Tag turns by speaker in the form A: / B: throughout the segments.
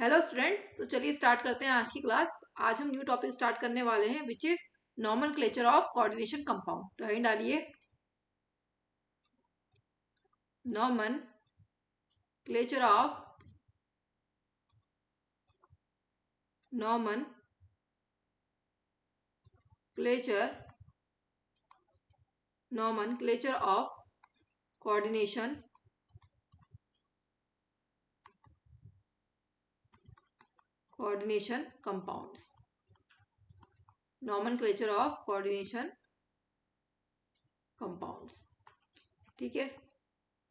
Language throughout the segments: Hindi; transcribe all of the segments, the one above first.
A: हेलो स्टूडेंट्स, तो चलिए स्टार्ट करते हैं आज की क्लास। आज हम न्यू टॉपिक स्टार्ट करने वाले हैं which is nomenclature of coordination compound. तो हेडिंग डालिए nomenclature of nomenclature of coordination compounds. Nomenclature of coordination compounds, ठीक है।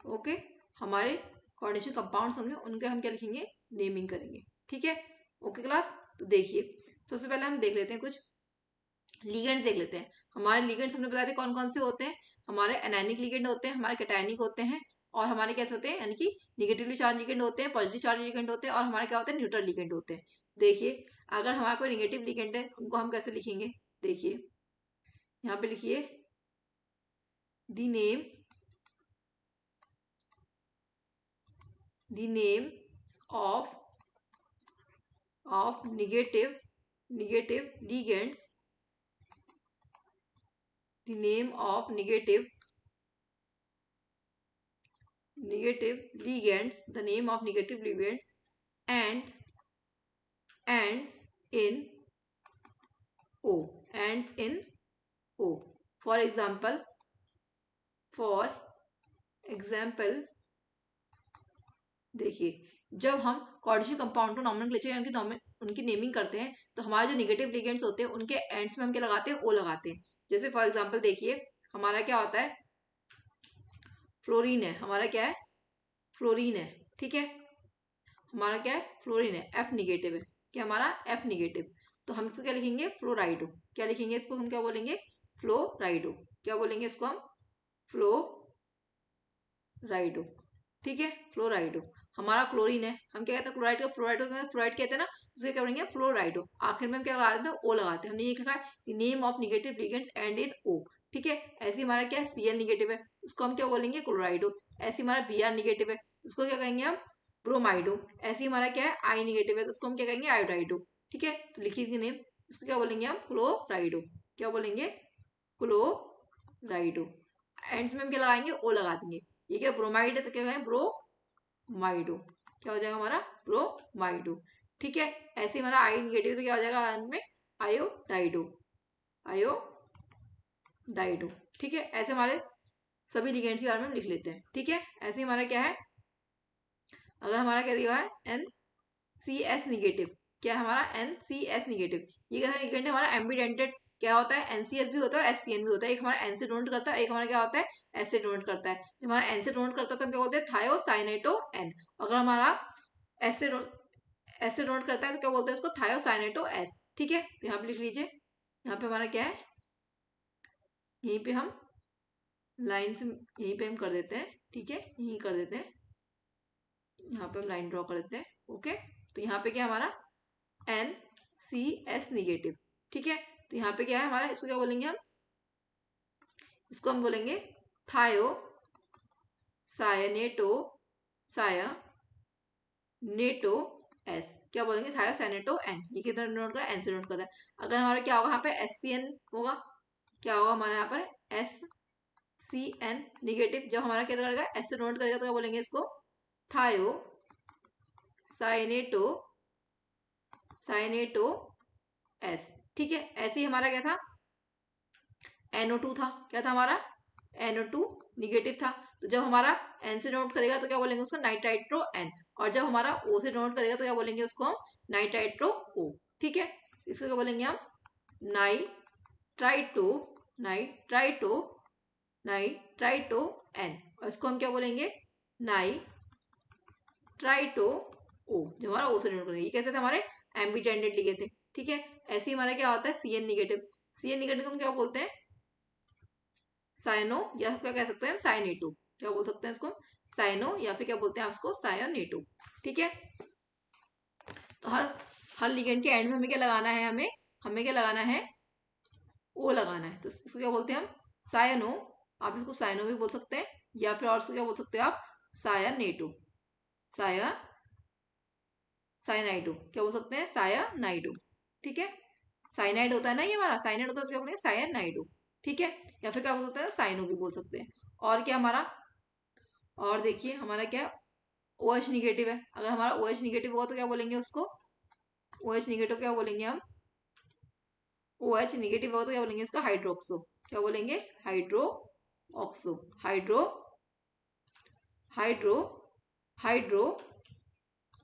A: ओके, हमारे कोऑर्डिनेशन कंपाउंड्स होंगे, उनके हम क्या लिखेंगे, नेमिंग करेंगे, ठीक है। ओके क्लास, तो देखिए सबसे पहले हम देख लेते हैं कुछ लिगेंड्स देख लेते हैं। हमारे लिगेंड्स हमने बताए थे कौन कौन से होते हैं। हमारे एनायनिक लिगेंड होते हैं, हमारे कैटायनिक होते हैं, और हमारे कैसे होते हैं, यानी कि निगेटिवली चार्ज लिगेंड होते हैं, पॉजिटिव चार्ज लिगेंड होते हैं, और हमारे क्या होते हैं, न्यूट्रल लिगेंड होते हैं। देखिए अगर हमारा कोई निगेटिव लिगेंड है उनको हम कैसे लिखेंगे, देखिए यहाँ पे लिखिए the name of negative ligands, the name of negative ligands, the name of negative ligands and ends in O. For example, देखिए जब हम कोऑर्डिनेशन कंपाउंड को नॉमेनक्लेचर यानी उनकी नेमिंग करते हैं तो हमारे जो नेगेटिव लिगेंड्स होते हैं उनके एंड्स में हम क्या लगाते हैं, ओ लगाते हैं। जैसे फॉर एग्जांपल देखिए हमारा क्या होता है, फ्लोरीन है, हमारा क्या है, फ्लोरीन है, ठीक है। हमारा क्या है, फ्लोरीन है, एफ निगेटिव है, क्या हमारा एफ निगेटिव। तो हम इसको क्या लिखेंगे, फ्लोराइडो। क्या लिखेंगे इसको, हम क्या बोलेंगे, फ्लोराइडो। क्या बोलेंगे इसको हम, फ्लोराइडो, ठीक है, फ्लोराइडो। हमारा क्लोरीन है, हम क्या कहते हैं, क्लोराइड को फ्लोराइड कहते हैं ना, उसके क्या बोलेंगे, फ्लोराइडो। आखिर में हम क्या लगा देते हैं, ओ लगाते हैं। हमने ये लिखा है name of negative legends and इन ओ, ठीक है। ऐसे हमारा क्या है, Cl निगेटिव है, उसको हम क्या बोलेंगे, क्लोराइडो। ऐसे हमारा Br निगेटिव है, उसको क्या कहेंगे हम, ब्रोमाइडो। ऐसे हमारा क्या है, आई निगेटिव है, तो उसको हम क्या कहेंगे, आयोडाइडो, ठीक है। तो लिखिए नेम, इसको क्या बोलेंगे हम, क्लोराइडो। क्या बोलेंगे, क्लोराइडो। एंड्स में हम क्या लगाएंगे, ओ लगा देंगे। ये क्या ब्रोमाइड है तो क्या कहेंगे, ब्रोमाइडो। क्या हो जाएगा हमारा, ब्रोमाइडो, ठीक है। ऐसे हमारा आई निगेटिव तो क्या हो जाएगा अंत में, आयोडाइडो, आयोडाइडो, ठीक है। ऐसे हमारे सभी लिगेंड्स के बारे में हम लिख लेते हैं, ठीक है। ऐसे हमारा क्या है, अगर हमारा क्या दिया है, NCS निगेटिव, क्या है हमारा, NCS निगेटिव, ये कैसा लिगेंड है हमारा, एम्बिडेंटेड। क्या होता है, NCS भी होता है और SCN भी होता है। एक हमारा N से डोनेट करता है, एक हमारा क्या होता है, S से डोनेट करता है। जो हमारा N से डोनेट करता है तो हम क्या बोलते हैं, थायोसाइनेटो N। अगर हमारा S से डोनेट करता है तो क्या बोलते हैं इसको, थायोसाइनेटो S, ठीक है। तो यहाँ पे लिख लीजिए, यहाँ पे हमारा क्या है, यहीं पे हम लाइन से यहीं पे हम कर देते हैं, ठीक है, यहीं कर देते हैं, यहाँ पे हम लाइन ड्रॉ कर देते हैं, ओके। तो यहाँ पे क्या हमारा NCS निगेटिव, ठीक है। तो यहाँ पे क्या है हमारा, इसको क्या बोलेंगे हम, इसको हम बोलेंगे थायो सायनेटो एस। क्या बोलेंगे, थायोसाइनेटो एन। ये कितना नोट का, एन से नोट करता है। अगर हमारा क्या होगा यहाँ पे, SCN होगा, क्या होगा हमारे यहाँ पर, SCN निगेटिव। जब हमारा क्या करेगा, एस से नोट करेगा तो क्या बोलेंगे इसको, थायो साइनेटो एस, ठीक है। ऐसे ही हमारा क्या था, NO2 था, क्या था हमारा, NO2 निगेटिव था। तो जब हमारा N से नोट करेगा तो क्या बोलेंगे उसको, नाइट्राइट्रो N। और जब हमारा O से नोट करेगा तो क्या बोलेंगे उसको हम, नाइट्राइट्रो O, ठीक है। इसको क्या बोलेंगे हम, नाइट्राइटो N। और इसको हम क्या बोलेंगे, नाइट्राइटो O, जो हमारा O से नोट करेगा। ये कैसे थे हमारे, एम्बिडेंटेड लिखे थे, ठीक है। ऐसे ही हमारा क्या होता है, CN निगेटिव। CN निगेटिव को हम क्या बोलते हैं, साइनो, या क्या कह सकते हैं, साइनेटो। क्या बोल सकते हैं इसको, साइनो, या फिर क्या बोलते हैं आप इसको, सायोनेटो, ठीक है। तो हर लिगेंड के एंड में हमें क्या लगाना है, हमें क्या लगाना है, ओ लगाना है। तो इसको क्या बोलते हैं हम, सायनो। आप इसको साइनो भी बोल सकते हैं, या फिर और इसको क्या बोल सकते हो आप, सायानेटो, साइनाइडो, क्या बोल सकते हैं, सायानाइडो। ठीक है, साइनाइड होता है ना ये हमारा, साइनाइड होता है तो क्या बोलेंगे, सायानाइडो। ठीक है, या फिर क्या बोल सकते हैं, साइनो भी बोल सकते हैं। और क्या हमारा, और देखिए हमारा क्या ओ एच निगेटिव है, अगर हमारा ओ एच निगेटिव हुआ तो क्या बोलेंगे उसको, ओ एच निगेटिव क्या बोलेंगे हम, ओ एच निगेटिव हुआ तो क्या बोलेंगे इसका, हाइड्रोक्सो, क्या बोलेंगे, hydroxo, hydro hydro hydro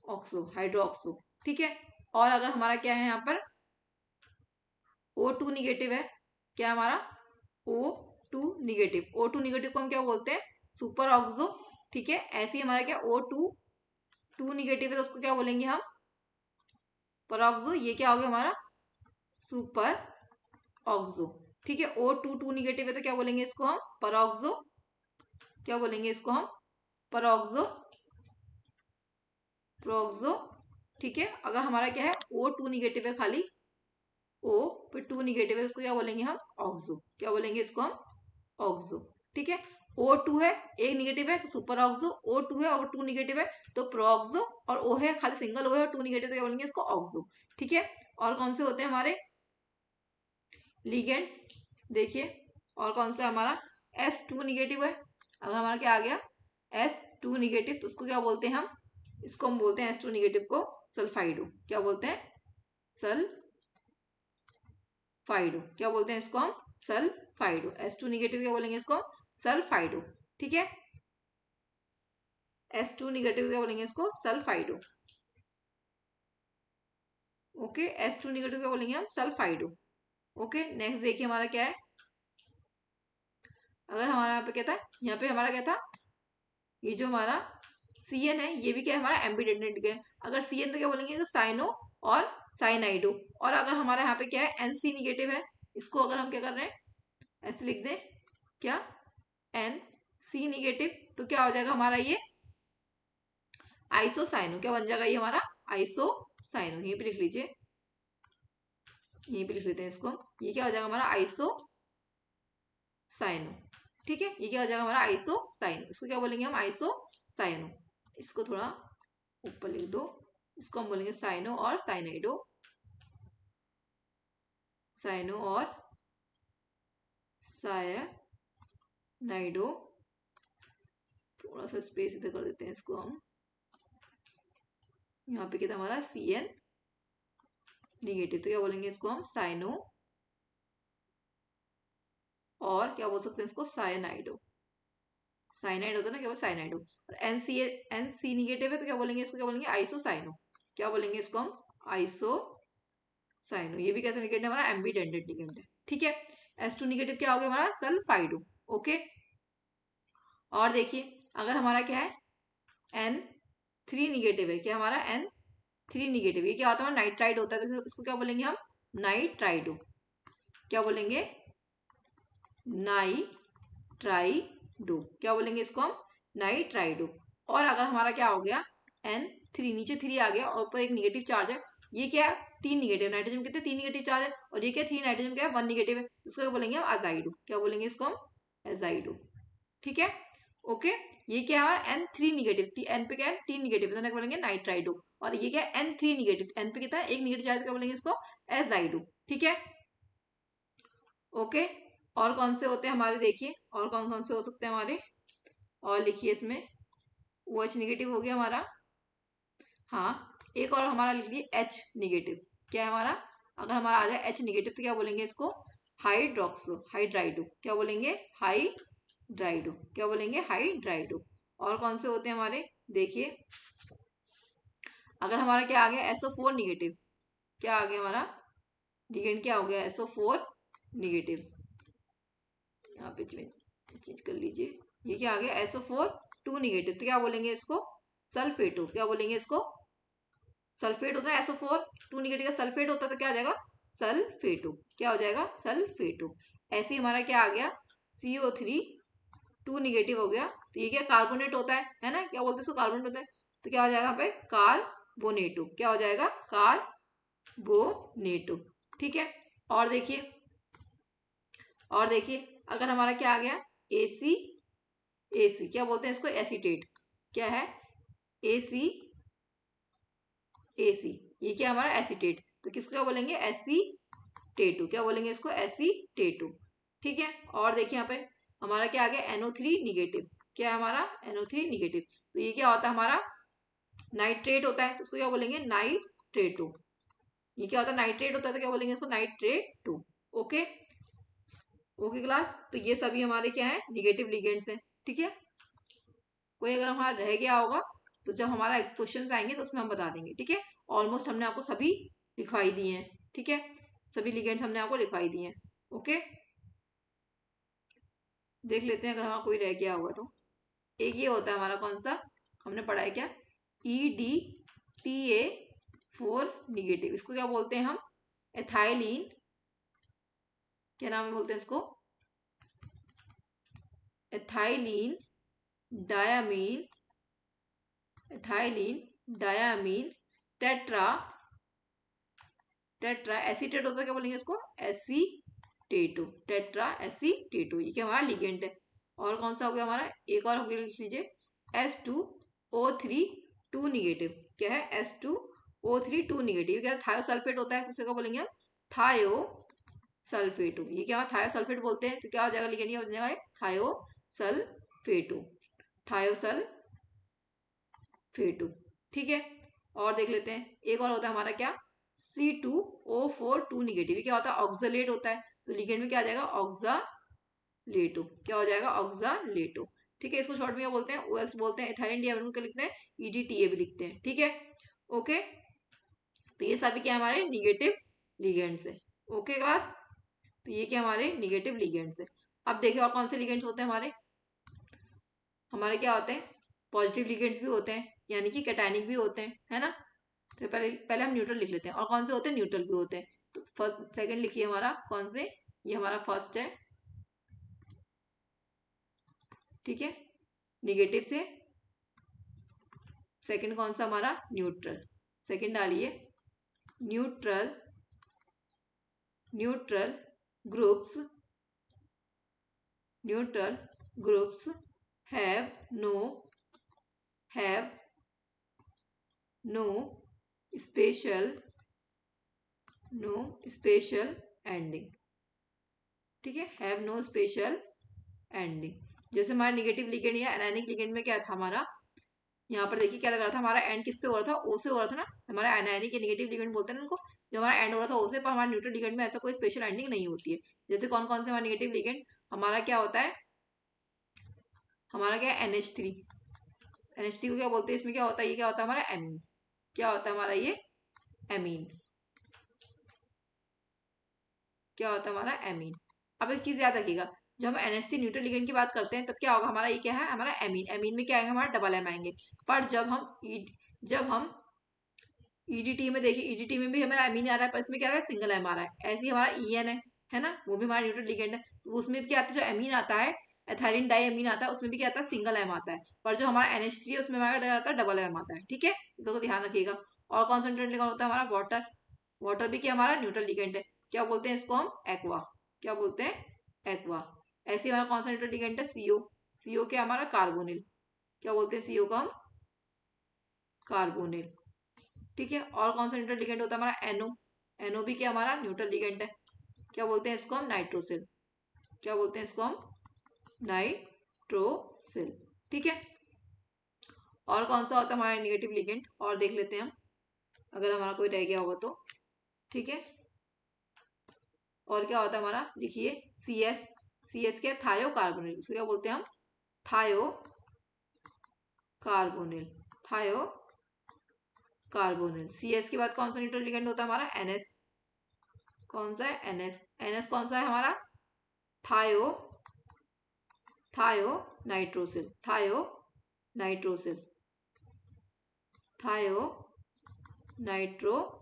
A: oxo, hydroxo. ठीक है, और अगर हमारा क्या है यहाँ पर O2 निगेटिव है, क्या हमारा O2 निगेटिव, O2 निगेटिव को हम क्या बोलते हैं, सुपर ऑक्सो। ठीक है, ऐसे ही हमारा क्या O2 निगेटिव है तो उसको क्या बोलेंगे हम, परऑक्सो। ये क्या हो गया हमारा, सुपर ऑक्सो। ठीक है, O2 निगेटिव है तो क्या बोलेंगे इसको हम, परऑक्सो, क्या बोलेंगे इसको हम, परऑक्सो, प्रोक्सो। ठीक है, अगर हमारा क्या है O2 निगेटिव है खाली, O फिर 2 निगेटिव है, इसको क्या बोलेंगे हम, ऑक्सो, क्या बोलेंगे इसको हम, ऑक्सो। ठीक है, O2 है, एक निगेटिव है तो सुपर ऑक्सो, O2 है और 2 निगेटिव है तो प्रोक्सो, और O है खाली सिंगल O है और 2 निगेटिव तो क्या बोलेंगे इसको, ऑक्सो। ठीक है, और कौन से होते हैं हमारे लिगेंड्स, देखिए और कौन सा हमारा S2 निगेटिव है, अगर हमारा क्या आ गया S2 निगेटिव तो उसको क्या बोलते हैं हम, इसको हम बोलते हैं S2 निगेटिव को सल्फाइडो, क्या बोलते हैं, सल्फाइडो, क्या बोलते हैं इसको हम, सल्फाइडो। S2 निगेटिव क्या बोलेंगे इसको, सल्फाइडो। ठीक है, S2 निगेटिव क्या बोलेंगे इसको, सल्फाइडो। ओके, S2 निगेटिव क्या बोलेंगे हम, सल्फाइडो। ओके, नेक्स्ट देखिए हमारा क्या है, अगर हमारा यहाँ पे क्या था, यहाँ पे हमारा क्या था, ये जो हमारा Cn है ये भी क्या है हमारा एम्बिडेंटेड है, अगर Cn तो क्या बोलेंगे साइनो और साइनाइडो। और अगर हमारा यहाँ पे क्या है Nc निगेटिव है, इसको अगर हम क्या कर रहे हैं ऐसे लिख दें, क्या Nc निगेटिव, तो क्या हो जाएगा हमारा ये आइसोसाइनो, क्या बन जाएगा ये हमारा आइसोसाइनो, यहीं पे लिख लीजिए, यहीं पे लिख लेते हैं इसको, ये क्या हो जाएगा हमारा आइसोसाइनो। ठीक है, ये क्या हो जाएगा हमारा आइसोसाइनो, इसको क्या बोलेंगे हम, आइसोसाइनो। इसको थोड़ा ऊपर लिख दो, इसको हम बोलेंगे साइनो और साइनाइडो, साइनो और साइनाइडो। थोड़ा सा स्पेस इधर कर देते हैं इसको हम, यहाँ पे क्या था हमारा Cn निगेटिव तो क्या बोलेंगे इसको हम साइनो, और क्या बोल सकते हैं इसको साइनाइडो, साइनाइड होता है ना, क्या बोल साइनाइडो। और Nc निगेटिव है तो क्या बोलेंगे इसको, क्या बोलेंगे आइसोसाइनो, क्या बोलेंगे इसको हम आइसोसाइनो। ये भी कैसे निगेटिव है हमारा एम्बिडेंटेड निगेटिव है। ठीक है, S2 निगेटिव क्या हो गया हमारा सल्फाइडो। ओके, और देखिए अगर हमारा क्या है N3 निगेटिव है, क्या हमारा N3 निगेटिव, ये क्या होता है नाइट्राइड होता है तो इसको क्या बोलेंगे हम नाइट्राइडो, क्या बोलेंगे नाइट्राइडो, क्या बोलेंगे इसको हम नाइट्राइडो। और अगर हमारा क्या हो गया N3 नीचे 3 आ गया और ऊपर एक निगेटिव चार्ज है, ये क्या है 3 निगेटिव, नाइट्रोजन कितने 3 निगेटिव चार्ज है, और ये क्या 3 नाइट्रोजन क्या है 1 निगेटिव है, इसको क्या बोलेंगे हम अजाइडो, क्या बोलेंगे इसको हम एजाइडो। ठीक है, ओके, ये क्या है N3 निगेटिव, N पे क्या है 3 निगेटिव तो क्या बोलेंगे नाइट्राइडो, और ये क्या है N3 निगेटिव, N पे कितना है एक निगेटिव चार्ज, क्या बोलेंगे इसको एजाइडो। ठीक है, ओके, और कौन से होते हैं हमारे, देखिए और कौन कौन से हो सकते हैं हमारे, और लिखिए इसमें OH निगेटिव हो गया हमारा, हाँ एक और हमारा लिख लीजिए H निगेटिव, क्या है हमारा, अगर हमारा आ जाए H निगेटिव तो क्या बोलेंगे इसको हाइड्रोक्सो, हाइड्राइडो, क्या बोलेंगे हाइड्राइडो, क्या बोलेंगे हाइड्राइडो। और कौन से होते हैं हमारे, देखिए अगर हमारा क्या आ गया SO4 निगेटिव, क्या आ गया हमारा लिगेंड क्या हो गया SO4 निगेटिव, यहाँ पे चेंज कर लीजिए, ये क्या आ गया SO4 निगेटिव तो क्या बोलेंगे इसको सल्फेटो, क्या बोलेंगे इसको सल्फेट होता है SO4 निगेटिव का सल्फेट होता है तो क्या आ जाएगा सल्फेटो, क्या हो जाएगा सल्फेटो। ऐसे ही हमारा क्या आ गया CO3 निगेटिव हो गया, तो ये क्या कार्बोनेट होता है ना, क्या बोलते हैं इसको कार्बोनेट होता है, तो क्या हो जाएगा यहाँ पे कार्बोनेटो, क्या हो जाएगा कार्बोनेटो। ठीक है, और देखिए अगर हमारा क्या आ गया AC क्या बोलते हैं इसको एसीटेट, क्या है AC AC, ये क्या हमारा एसीटेट, तो किसको क्या बोलेंगे, एसीटेटू, क्या बोलेंगे इसको, एसीटेटू। ठीक है, और देखिए यहाँ पे हमारा क्या आ गया, NO3 निगेटिव, क्या है हमारा NO3 निगेटिव, तो ये क्या होता है हमारा नाइट्रेट होता है, तो उसको क्या बोलेंगे, नाइट्रेटू। ये क्या होता है, नाइट्रेट होता है, तो क्या बोलेंगे इसको, नाइट्रेटू। ओके ओके क्लास, तो ये सभी हमारे क्या है, निगेटिव लिगेंड्स हैं। ठीक है, कोई अगर हमारा रह गया होगा तो जब हमारा क्वेश्चन आएंगे तो उसमें हम बता देंगे। ठीक है, ऑलमोस्ट हमने आपको सभी लिखवाई दिए हैं। ठीक है, सभी लिगेंड्स हमने आपको लिखवाई दिए हैं। ओके, देख लेते हैं अगर हमारा कोई रह गया होगा तो। एक ये होता है हमारा कौन सा, हमने पढ़ा है क्या, EDTA4 निगेटिव, इसको क्या बोलते हैं हम, एथाइलिन, क्या नाम बोलते हैं इसको, ethylene diamine, ethylene diamine tetra, tetra acetate होता है, क्या बोलेंगे इसको, एसीटेटू, टेट्रा एसीटेटू, ये क्या हमारा लिगेंड है। और कौन सा हो गया हमारा, एक और हो गया, लिख लीजिए S2O3 2 निगेटिव, क्या है S2O3 2 निगेटिव, क्या थायोसल्फेट होता है, उसे क्या बोलेंगे हम, थायोसल्फेटू, ये क्या थायोसल्फेट बोलते हैं, तो क्या हो जाएगा लिगेंड, हो जाएगा थायोसल्फेटू, थायोसल्फेटू। ठीक है, और देख लेते हैं, एक और होता है हमारा क्या, C2O4 2 निगेटिव, क्या होता है, ऑक्सलेट होता है, तो लिगेंड में क्या आ जाएगा, ऑक्सालेटो, क्या हो जाएगा, ऑक्सालेटो। ठीक है, इसको शॉर्ट में क्या बोलते हैं, OX बोलते हैं, एथाइलिन डाइमिन को लिखते हैं EDTA भी लिखते हैं। ठीक है, ओके, तो ये सभी क्या हमारे निगेटिव लिगेंड्स है। ओके क्लास, तो ये क्या हमारे निगेटिव लिगेंड्स है। अब देखिए और कौन से लिगेंड्स होते हैं हमारे क्या होते हैं, पॉजिटिव लिगेंड्स भी होते हैं, यानी कि कैटायनिक भी होते हैं, है ना। तो पहले पहले हम न्यूट्रल लिख लेते हैं, और कौन से होते हैं, न्यूट्रल भी होते हैं। तो फर्स्ट सेकंड लिखिए हमारा कौन से, ये हमारा फर्स्ट है। ठीक है, निगेटिव से सेकंड कौन सा हमारा, न्यूट्रल, सेकंड डालिए, neutral, neutral groups, neutral groups have no special ending. ठीक है, हैव नो स्पेशल एंडिंग। जैसे हमारा निगेटिव लिगेंड या एनायनिक लिगेंड में क्या था हमारा, यहाँ पर देखिए क्या लग रहा था, हमारा एंड किससे हो रहा था, ओ से हो रहा था ना, हमारा एनायनिक या निगेटिव लिगेंड बोलते हैं ना उनको, जो हमारा एंड हो रहा था ओ से, पर हमारा न्यूट्रल लिगेंड में ऐसा कोई स्पेशल एंडिंग नहीं होती है। जैसे कौन कौन से हमारा निगेटिव लिगेंड, हमारा क्या होता है, हमारा क्या है NH3, NH3 को क्या बोलते हैं, इसमें क्या होता है, ये क्या होता है हमारा एमीन, क्या होता है हमारा ये एमीन, क्या होता है हमारा एमीन। अब एक चीज याद रखिएगा, जब हम NH3 न्यूट्रल लिगेंड की बात करते हैं तब क्या होगा हमारा, ये क्या है हमारा एमीन, एमीन में क्या आएंगे हमारा डबल एम आएंगे। पर जब हम EDT में देखिए, EDT में भी हमारा एमीन आ रहा है, पर इसमें क्या है सिंगल एम आ रहा है। ऐसे ही हमारा EN है ना, वो भी हमारा न्यूट्रल लिगेंड है, तो उसमें भी क्या आता है, जो एमीन आता है, एथाइलिन डाई एमीन आता है, उसमें भी क्या आता है, सिंगल एम आता है। पर जो हमारा NH3 है उसमें हमारा आता है डबल एम आता है। ठीक है, तो ध्यान रखिएगा। और कॉन्सेंट्रेट लिगेंड होता है हमारा वाटर, वाटर भी क्या हमारा न्यूट्रल लिगेंड है, क्या बोलते हैं इसको हम, एक्वा, क्या बोलते हैं, एक्वा। ऐसे हमारा कॉन्सेंट्रेट लिगेंड है CO, CO क्या हमारा कार्बोनिल, क्या बोलते हैं CO को हम, कार्बोनिल। ठीक है, और कौन सा न्यूट्रल लिगेंड होता है हमारा NO, NO भी क्या हमारा न्यूट्रल लिगेंड है, क्या बोलते हैं इसको हम, नाइट्रोसिल, क्या बोलते हैं इसको हम, नाइट्रोसिल। ठीक है, और कौन सा होता है हमारा निगेटिव लिगेंड, और देख लेते हैं हम अगर हमारा कोई रह गया होगा तो। ठीक है, और क्या होता है हमारा, लिखिए CS, CS क्या, थायो कार्बोनिल, इसको क्या बोलते हैं हम, थायो कार्बोनिल, थायो कार्बोनिल। CS के बाद कौन सा न्यूट्रल लिगेंड होता है हमारा, NS, कौन सा है, NS, NS कौन सा है हमारा, थायो, थायो नाइट्रोसिल, थायो नाइट्रोसिल, थायो नाइट्रोसिल,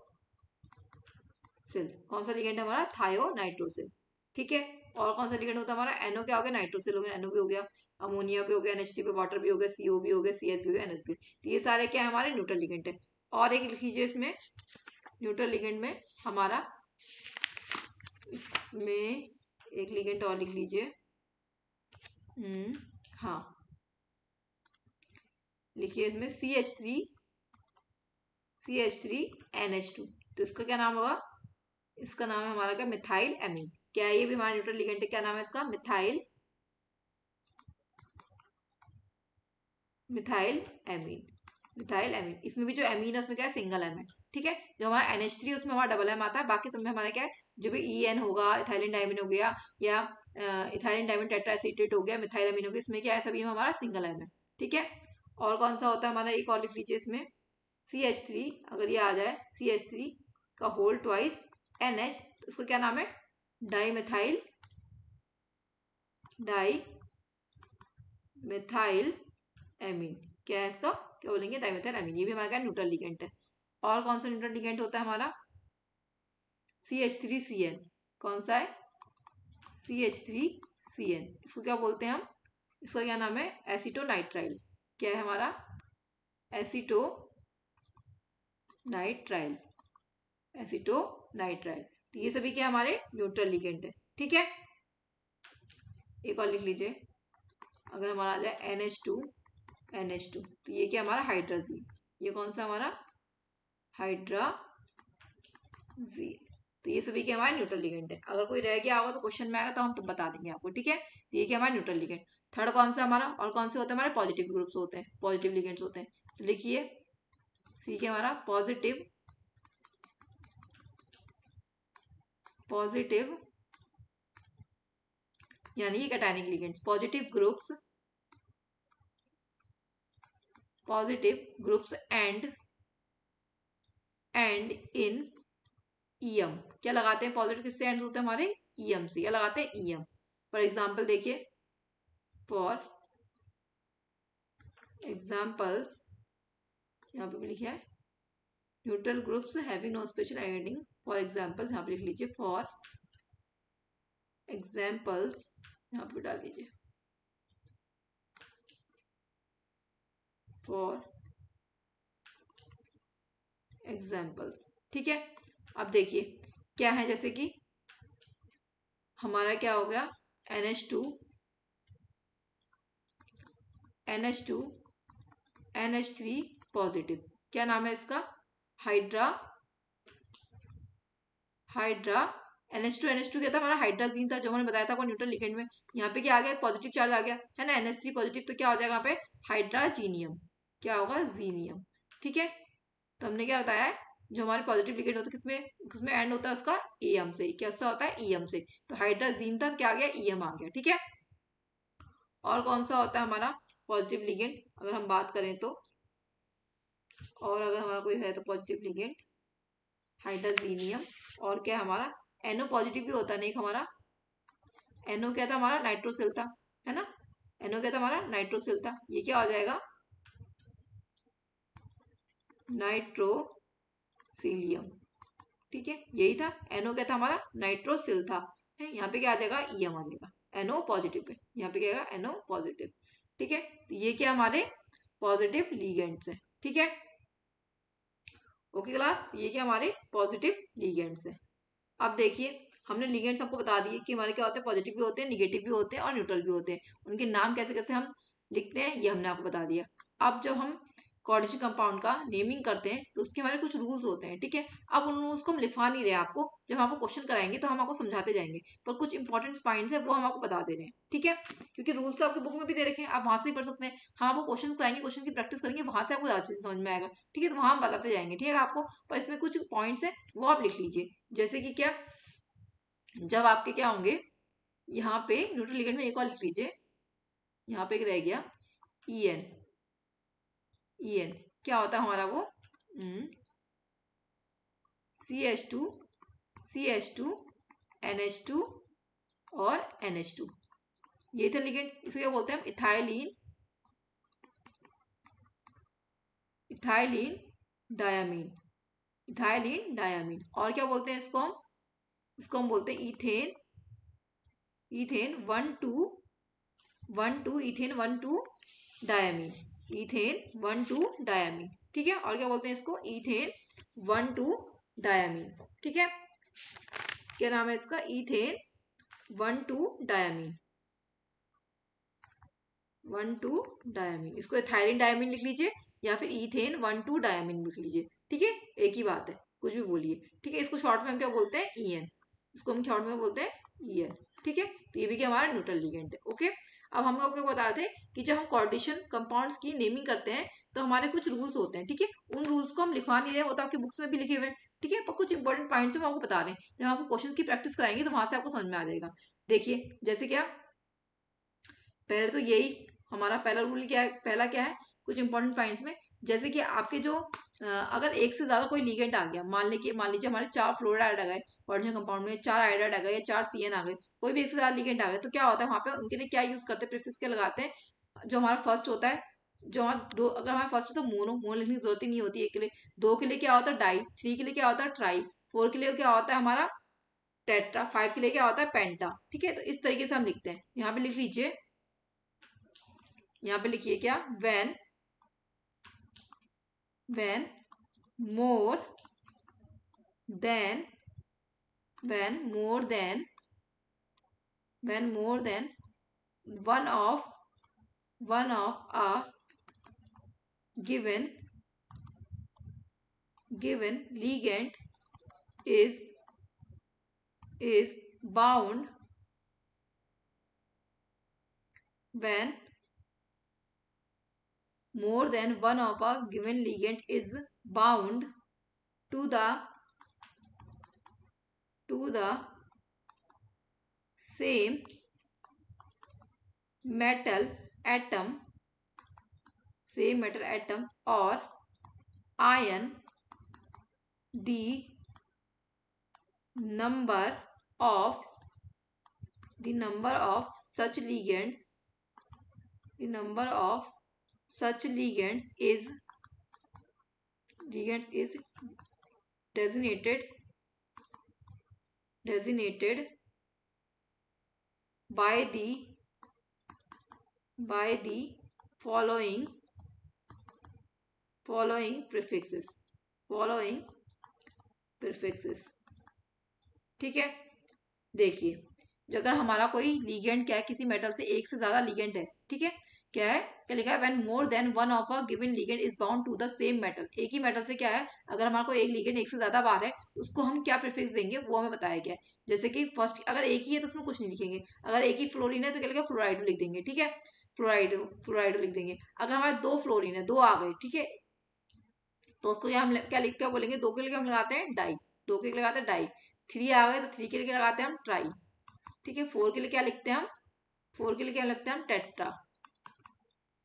A: कौन सा लिगेंड है हमारा, थायो नाइट्रोसिल। ठीक है, और कौन सा लिगेंड होता है हमारा, NO क्या हो गया, नाइट्रोसिल हो गया, NO भी हो गया, अमोनिया भी हो गया, NH3 पे वाटर भी हो गया, CO भी हो गया, CS भी हो गया, NS भी। तो ये सारे क्या है हमारे न्यूट्रल लिगेंड है। और एक लिख लीजिए इसमें, न्यूट्रल लिगेंड में हमारा, इसमें एक लिगेंड और लिख लीजिए, हाँ, लिखिए इसमें CH3 CH3NH2। तो इसका क्या नाम होगा? इसका नाम है हमारा क्या? Methyl amine. क्या है? ये भी हमारा न्यूट्रल लिगेंड है। क्या नाम है इसका? Methyl amine. Methyl amine. इसमें भी जो एमीन है उसमें क्या है? सिंगल एम है। ठीक है। जो हमारा NH3 उसमें हमारा डबल एम आता है। बाकी सब में हमारा क्या है? जो भी EN होगा, इथाइलिन डायमीन हो गया, या इथाइलिन डायमीन टेट्राएसीटेट हो गया, मिथाइल एमीन हो गया, इसमें क्या है? सभी में हमारा सिंगल एम है। ठीक है। और कौन सा होता है हमारा? एक और लिख लीजिए इसमें, CH3। अगर ये आ जाए CH3 का होल ट्वाइस NH, तो उसका क्या नाम है? Di methyl amine. क्या है इसका? क्या बोलेंगे? Dimethyl amine. ये भी हमारा न्यूट्रल लिगेंड है। और कौन सा न्यूट्रल लिगेंड होता है हमारा? CH3CN। कौन सा है? CH3CN। इसको क्या बोलते हैं हम? इसका क्या नाम है? एसीटोनाइट्राइल। क्या है हमारा? एसीटोनाइट्राइल। एसीटोनाइट्राइल। तो ये सभी क्या हमारे न्यूट्रल लिगेंड है। ठीक है। एक और लिख लीजिए। अगर हमारा आ जाए NH2, तो ये क्या हमारा? हाइड्राजीन। ये कौन सा हमारा? हाइड्राजीन। तो ये सभी क्या हमारे न्यूट्रल लिगेंड है। अगर कोई रह गया होगा तो क्वेश्चन में आएगा तो हम तो बता देंगे आपको। ठीक है। ये क्या हमारा न्यूट्रल लिगेंड। थर्ड कौन सा हमारा? और कौन से होते हैं हमारे? पॉजिटिव ग्रुप्स होते हैं, पॉजिटिव लिगेंड्स होते हैं। तो लिखिए सी के हमारा पॉजिटिव यानी कि cationic ligands. Positive groups and in EM। क्या लगाते हैं? पॉजिटिव किससे एंड होते हैं हमारे? EM से। क्या लगाते हैं? EM। फॉर एग्जाम्पल देखिए, फॉर एग्जाम्पल्स यहाँ पे भी लिखा है neutral groups having no special identity. For example यहाँ पे लिख लीजिए, फॉर एग्जाम्पल्स यहाँ पे डाल दीजिए, फॉर एग्जाम्पल्स। ठीक है। अब देखिए क्या है, जैसे कि हमारा क्या हो गया? NH2 NH3 positive. क्या नाम है इसका? हाइड्रा NH2 क्या था हमारा? हाइड्राजीन था, जो मैंने बताया था आपको न्यूट्रल लिगेंड में। यहाँ पे क्या आ गया? पॉजिटिव चार्ज आ गया है ना, NH3 पॉजिटिव। तो क्या हो जाएगा यहाँ पे? हाइड्राजीनियम। क्या होगा? जीनियम। ठीक है। तो हमने क्या बताया है? जो हमारे पॉजिटिव लिगेंड होता है किसमें एंड होता है उसका? EM से। कैसा होता है? EM से। तो हाइड्राजीन था, क्या आ गया? EM आ गया। ठीक है। और कौन सा होता है हमारा पॉजिटिव लिगेंड अगर हम बात करें तो? और अगर हमारा कोई है तो पॉजिटिव लिगेंड हाइड्राजीनियम। और क्या हमारा? NO पॉजिटिव भी होता है नहीं हमारा? NO क्या था हमारा? नाइट्रोसिल था, है ना? NO क्या था हमारा? नाइट्रोसिल था। ये क्या हो जाएगा? नाइट्रोसिलियम। ठीक है। यही था। NO क्या था हमारा? नाइट्रोसिल था। है, यहाँ पे क्या आ जाएगा? EM आ जाएगा। NO पॉजिटिव पे यहाँ पे क्या आएगा? NO positive. ठीक है। तो ये क्या हमारे पॉजिटिव लिगेंड्स है। ठीक है। ओके क्लास, ये क्या हमारे पॉजिटिव लिगेंड्स है। अब देखिए हमने लिगेंड्स आपको बता दिए कि हमारे क्या होते हैं? पॉजिटिव भी होते हैं, निगेटिव भी होते हैं और न्यूट्रल भी होते हैं। उनके नाम कैसे कैसे हम लिखते हैं ये हमने आपको बता दिया। अब जब हम कोऑर्डिनेशन कंपाउंड का नेमिंग करते हैं तो उसके हमारे कुछ रूल्स होते हैं। ठीक है। अब उन रूल्स को हम लिखवा नहीं रहे आपको, जब आपको क्वेश्चन कराएंगे तो हम आपको समझाते जाएंगे, पर कुछ इंपॉर्टेंट पॉइंट्स है वो हम आपको बता दे रहे हैं। ठीक है। क्योंकि रूल्स तो आपकी बुक में भी दे रखे हैं, आप वहां से भी पढ़ सकते हैं। हाँ, आपको क्वेश्चन कराएंगे, क्वेश्चन की प्रैक्टिस करेंगे, वहां से आपको अच्छे से समझ में आएगा। ठीक है। तो वहां हम बताते जाएंगे। ठीक है आपको, पर इसमें कुछ पॉइंट्स है वो आप लिख लीजिए। जैसे कि क्या, जब आपके क्या होंगे यहाँ पे न्यूट्रल लिगेंड में, एक और लिख लीजिए, यहाँ पे एक रह गया EN। क्या होता है हमारा वो? CH2 NH2 और NH2। ये थे लिगेंड। इसको क्या बोलते हैं हम? Ethylene diamine. और क्या बोलते हैं इसको हम? इसको हम बोलते हैं इथेन 1,2 डायामीन। ठीक है। और क्या बोलते हैं इसको? Ethane 1,2 diamine. ठीक है। क्या नाम है इसका? Ethane 1,2 diamine. इसको इथाइलिन डायामीन लिख लीजिए या फिर इथेन 1,2 डायामीन लिख लीजिए। ठीक है, एक ही बात है, कुछ भी बोलिए। ठीक है, इसको शॉर्ट में हम क्या बोलते हैं, EN, इसको हम शॉर्ट में बोलते हैं EN। ठीक है, तो ये भी क्या हमारा न्यूट्रल लिगेंड है। ओके, अब हम आपको बता रहे थे कि जब हम कोऑर्डिनेशन कंपाउंड्स की नेमिंग करते हैं तो हमारे कुछ रूल्स होते हैं। ठीक है, उन रूल्स को हम लिखवा नहीं रहे, वो तो आपकी बुक्स में भी लिखे हुए हैं। ठीक है, पर कुछ इंपॉर्टेंट पॉइंट्स हम आपको बता रहे हैं, जब आपको क्वेश्चन की प्रैक्टिस कराएंगे तो वहां से आपको समझ में आ जाएगा। देखिए, जैसे क्या, पहले तो यही हमारा पहला रूल क्या है, पहला क्या है, कुछ इंपॉर्टेंट पॉइंट्स में, जैसे कि आपके जो अगर एक से ज्यादा कोई लिगेंड आ गया, मान लीजिए हमारे 4 फ्लोराइड आ गए कोऑर्डिनेशन कंपाउंड में, 4 आयोडाइड आ गए या 4 CN आ गए, कोई भी एक से ज्यादा लिगेंड आ गए, तो क्या होता है वहां पे उनके लिए क्या यूज करते हैं, प्रीफिक्स क्या लगाते हैं। जो हमारा फर्स्ट होता है, जो हमारा दो, अगर हमारा फर्स्ट है तो मोनो लिखने की जरूरत ही नहीं होती एक के लिए। 2 के लिए क्या होता है, डाई। 3 के लिए क्या होता है, ट्राई। 4 के लिए क्या होता है हमारा टेट्रा। 5 के लिए क्या होता है, पेंटा। ठीक है, तो इस तरीके से हम लिखते हैं। यहाँ पे लिख लीजिए, यहाँ पे लिखिए क्या, when more than when more than one of a given ligand is bound, when more than one of a given ligand is bound to the same metal atom or ion, the number of such ligands is designated by the following prefixes. ठीक है, देखिए, जो अगर हमारा कोई लिगेंड क्या है, किसी मेटल से एक से ज्यादा लिगेंड है, ठीक है, क्या है, क्या लिखा है, when more than one of a given ligand is bound to the same metal. एक ही मेटल से क्या है, अगर हमारा कोई एक लिगेंड एक से ज्यादा बार है, उसको हम क्या प्रीफिक्स देंगे वो हमें बताया गया है। जैसे कि फर्स्ट अगर एक ही है तो उसमें कुछ नहीं लिखेंगे, अगर एक ही फ्लोरीन है तो क्या लिखा, फ्लोराइड लिख देंगे। ठीक है, फ्लोराइड लिख देंगे। अगर हमारे 2 फ्लोरीन है, 2 आ गए, ठीक है, तो उसको हम क्या लिख के बोलेंगे, 2 के लिए हम लगाते हैं डाई। 2 के लिए लगाते हैं डाई। 3 आ गए तो 3 के लिए लगाते हैं हम ट्राई। ठीक है, 4 के लिए क्या लिखते हैं हम, 4 के लिए क्या लिखते हैं हम, टेट्रा।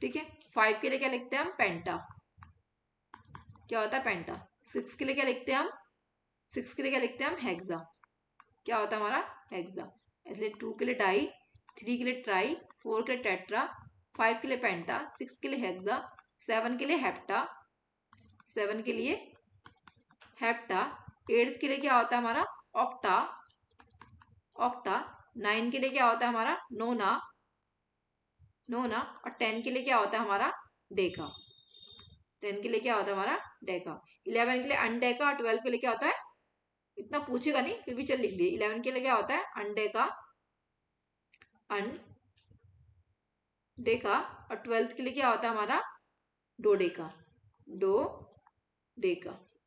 A: ठीक है, 5 के लिए क्या लिखते हैं हम, पेंटा। क्या होता है, पेंटा। 6 के लिए क्या लिखते हैं हम, 6 के लिए क्या लिखते हैं हम, हेक्सा। क्या होता है हमारा, हेक्सा। इसलिए 2 के लिए डाई, 3 के लिए ट्राई, 4 के लिए टेट्रा, 5 के लिए पेंटा, 6 के लिए हेक्सा, 7 के लिए हेप्टा, 7 के लिए हेप्टा, 8 के लिए क्या होता है हमारा, ऑक्टा। 9 के लिए क्या होता है हमारा, नोना। और 10 के लिए क्या होता है हमारा, डेका। 10 के लिए क्या होता है हमारा, डेका। 11 के लिए अनडेका और 12 के लिए क्या होता है, इतना पूछेगा नहीं फिर भी चल लिख लिए। 11 के लिए क्या होता है, अनडेका और 12 के लिए क्या होता है हमारा, डोडेका।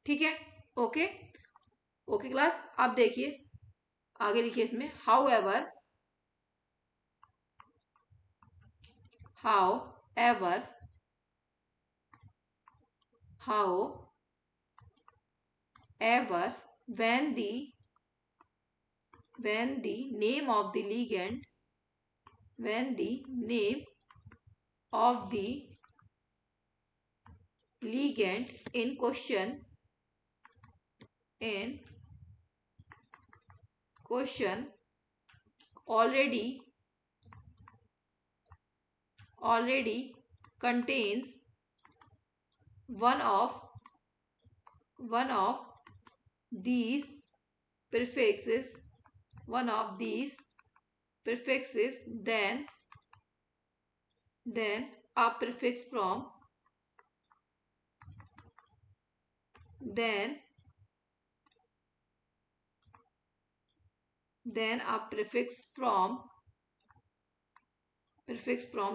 A: ठीक है, ओके क्लास। अब देखिए आगे लिखिए इसमें, how ever when the name of the ligand in question already contains one of these prefixes, then a prefix from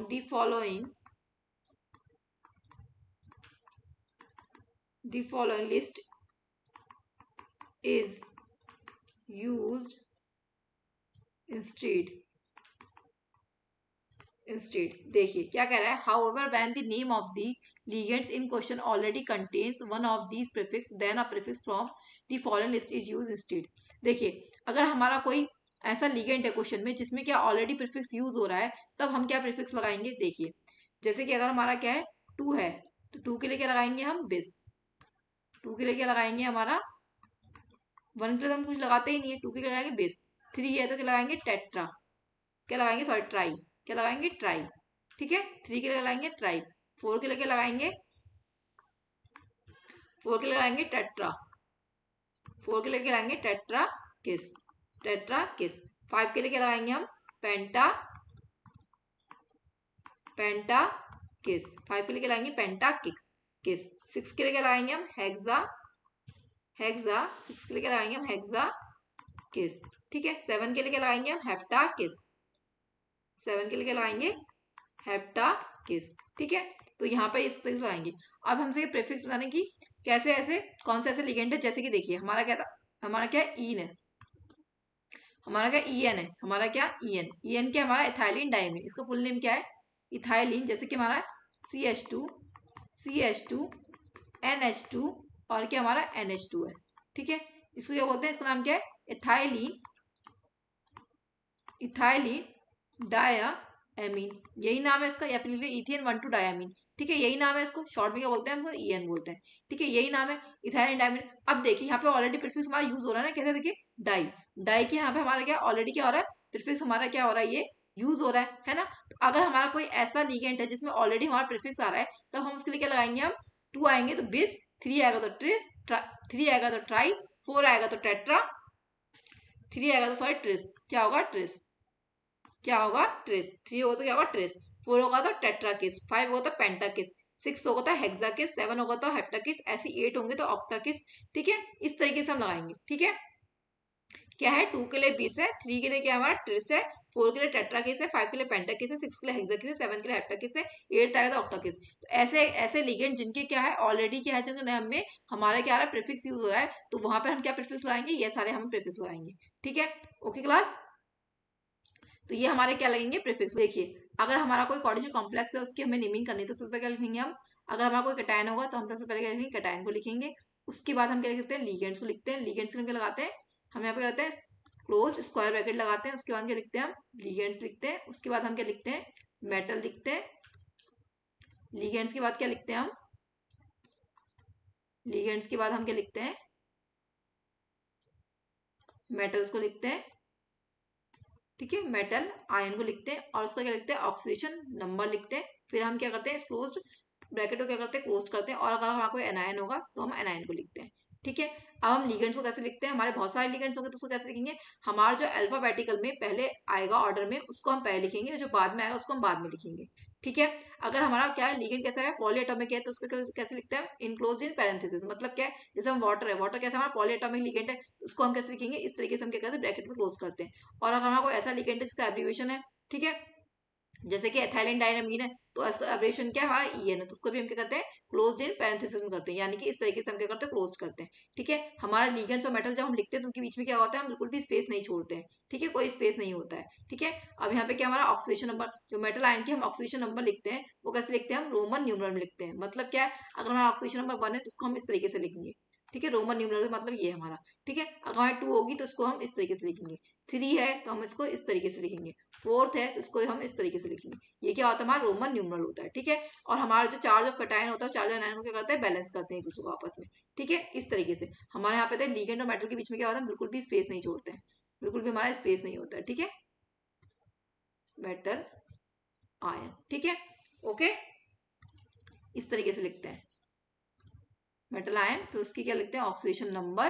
A: the following the following list is used instead. देखिए क्या कह रहा है, however when the name of the ligands in question already contains one of these prefix, then a prefix from the following list is used instead। देखिए अगर हमारा कोई ऐसा लिगेंड है क्वेश्चन में जिसमें क्या ऑलरेडी प्रीफिक्स यूज हो रहा है, तब हम क्या प्रीफिक्स लगाएंगे। देखिए जैसे कि अगर हमारा क्या है 2 है, तो 2 के लिए क्या लगाएंगे हम बिस। 2 के लिए क्या लगाएंगे हमारा, 1 के लिए तो हम कुछ लगाते ही नहीं है, 2 के लिए लगाएंगे बिस। 3 है तो क्या लगाएंगे टेट्रा, क्या लगाएंगे सॉरी ट्राई, क्या लगाएंगे ट्राई। ठीक है 3 के लिए लगाएंगे ट्राई। 4 के लिए क्या लगाएंगे, 4 के लिए लगाएंगे टेट्रा। 4 के लिए क्या लगाएंगे टेट्रा किस, टेट्रा किस। 5 के लिए क्या लगाएंगे हम पेंटा, पेंटा किस। 5 के लिए क्या लगाएंगे पेंटा किस। 6 के लिए क्या लगाएंगे हम हेक्सा, हेक्सा। 6 के लिए क्या लगाएंगे हम हेक्सा किस। ठीक है 7 के लिए क्या लगाएंगे हम हेप्टा किस। 7 के लिए क्या लगाएंगे हेप्टा किस। ठीक है तो यहाँ पे इस तरह से लगाएंगे। अब हमसे प्रीफिक्स बनाने की कैसे, ऐसे कौन से ऐसे लिगेंड है, जैसे कि देखिए हमारा क्या था, हमारा क्या ईन है, हमारा क्या ईएन है, हमारा क्या ईएन। ईएन क्या हमारा इथाइलिन डाइमीन, इसका फुल नेम क्या है इथाइलिन। जैसे कि हमारा CH2 CH2 NH2 और क्या हमारा NH2 है। ठीक है इसको क्या बोलते हैं, इसका नाम क्या है इथाइलिन, इथाइलिन डायामीन, यही नाम है इसका, या फिर इथेन 1,2 डायामीन। ठीक है यही नाम है, इसको शॉर्ट में क्या बोलते हैं हम, EN बोलते हैं। ठीक है यही नाम है इथाइलिन डायामीन। अब देखिए यहाँ पे ऑलरेडी प्रीफिक्स हमारा यूज हो रहा है ना, कैसे देखिए डाई, डाई के यहाँ पे हमारा क्या ऑलरेडी क्या हो रहा है प्रीफिक्स हमारा क्या हो रहा है, ये यूज हो रहा है ना। तो अगर हमारा कोई ऐसा लिगेंड है जिसमें ऑलरेडी हमारा प्रीफिक्स आ रहा है, तब हम उसके लिए क्या लगाएंगे हम 2 आएंगे तो बिस, 3 आएगा तो 3 आएगा तो ट्राई, 4 आएगा तो टेट्रा, 3 आएगा तो सॉरी ट्रिस, क्या होगा ट्रिस, क्या होगा ट्रेस। 3 होगा तो क्या होगा ट्रेस, 4 होगा तो टेट्राकिस, 5 होगा तो पेंटाकिस, 6 होगा तो हेक्साकिस, 7 होगा तो हेप्टाकिस, ऐसे 8 होंगे तो ऑक्टाकिस। ठीक है इस तरीके से हम लगाएंगे। ठीक है क्या है 2 के लिए बिस है, 3 के लिए क्या हमारा ट्रिस है, 4 के लिए टेट्राकिस है, 5 के लिए पेंटाकिस है, 6 के लिए हेक्साकिस है, 7 के लिए हेप्टाकिस है, 8 आएगा तो ऑक्टाकिस। तो ऐसे ऐसे लिगेंड जिनके क्या है ऑलरेडी क्या है, जिनके नाम में हमारा क्या आ रहा है प्रीफिक्स यूज हो रहा है, तो वहां पर हम क्या प्रीफिक्स लगाएंगे, ये सारे हम प्रीफिक्स लगाएंगे। ठीक है ओके क्लास, तो ये हमारे क्या लगेंगे प्रीफिक्स। देखिए अगर हमारा कोई कोऑर्डिनेशन कॉम्प्लेक्स है उसकी हमें नेमिंग करनी है, तो सबसे पहले क्या लिखेंगे हम, अगर हमारा कोई कटायन होगा तो हम सबसे पहले क्या लिखेंगे कटायन को लिखेंगे। उसके बाद हम क्या लिखते हैं लिगेंड्स को लिखते हैं, लिगेंड्स के लिए लगाते हैं हम यहाँ पे लगाते हैं क्लोज स्क्वायर ब्रैकेट लगाते हैं। उसके बाद क्या लिखते हैं हम लिगेंड्स लिखते हैं। उसके बाद हम क्या लिखते हैं मेटल लिखते हैं। लिगेंड्स के बाद क्या लिखते हैं हम, लिगेंड्स के बाद हम क्या लिखते हैं मेटल्स को लिखते हैं। ठीक है मेटल आयन को लिखते हैं और उसका क्या लिखते हैं ऑक्सीडेशन नंबर लिखते हैं। फिर हम क्या करते हैं क्लोज्ड ब्रैकेट को क्या करते हैं क्लोज करते हैं, और अगर हमारा कोई एनायन होगा तो हम एनायन को लिखते हैं। ठीक है अब हम लिगेंड्स को कैसे लिखते हैं, हमारे बहुत सारे लिगेंड्स होंगे तो उसको कैसे लिखेंगे, हमारा जो अल्फाबेटिकल में पहले आएगा ऑर्डर में उसको हम पहले लिखेंगे, जो बाद में आएगा उसको हम बाद में लिखेंगे। ठीक है अगर हमारा क्या है लिगेंड कैसा है पॉलीएटॉमिक है, तो उसको कैसे लिखते हैं इनक्लोज्ड इन पैरेंथेसिस, मतलब क्या है जैसे हम वाटर है, वाटर कैसे हमारा पॉलीएटॉमिक लिगेंड है, उसको हम कैसे लिखेंगे इस तरीके से हम क्या करते हैं ब्रैकेट में क्लोज करते हैं। और अगर हमारा कोई ऐसा लिगेंड है जिसका एब्रीविएशन है, ठीक है जैसे कि एथाइलिन डायनामीन है, तो इसका एब्रेविएशन क्या है हमारा EN है, तो उसको भी हम क्या करते हैं क्लोज्ड इन पैरेंथेसिस में करते हैं, यानी कि इस तरीके से हम क्या करते हैं क्लोज करते हैं। ठीक है हमारा लिगेंड्स और मेटल जब हम लिखते हैं तो उनके बीच में क्या होता है हम बिल्कुल भी स्पेस नहीं छोड़ते हैं। ठीक है कोई स्पेस नहीं होता है। ठीक है अब यहाँ पे क्या हमारा ऑक्सीडेशन नंबर, जो मेटल आयन की हम ऑक्सीडेशन नंबर लिखते हैं वो कैसे लिखते हैं हम रोमन न्यूमरल में लिखते हैं। मतलब क्या है अगर हमारा ऑक्सीडेशन नंबर 1 है तो उसको हम इस तरीके से लिखेंगे। ठीक है रोमन न्यूमरल मतलब ये हमारा। ठीक है अगर हमारी 2 होगी तो उसको हम इस तरीके से लिखेंगे, 3 है तो हम इसको इस तरीके से लिखेंगे, 4th है तो इसको हम इस तरीके से लिखेंगे। ये क्या होता है हमारा रोमन न्यूमरल होता है। ठीक है और हमारा जो चार्ज ऑफ कटायन होता है चार्ज ऑफ एनायन को क्या करते हैं बैलेंस करते हैं एक दूसरे को आपस में। ठीक है इस तरीके से हमारे यहाँ पे लिगेंड और मेटल के बीच में क्या होता है बिल्कुल भी स्पेस नहीं छोड़ते हैं, बिल्कुल भी हमारा स्पेस नहीं होता है। ठीक है मेटल आयन। ठीक है ओके इस तरीके से लिखते हैं मेटल आयन, फिर उसकी क्या लिखते हैं ऑक्सीडेशन नंबर,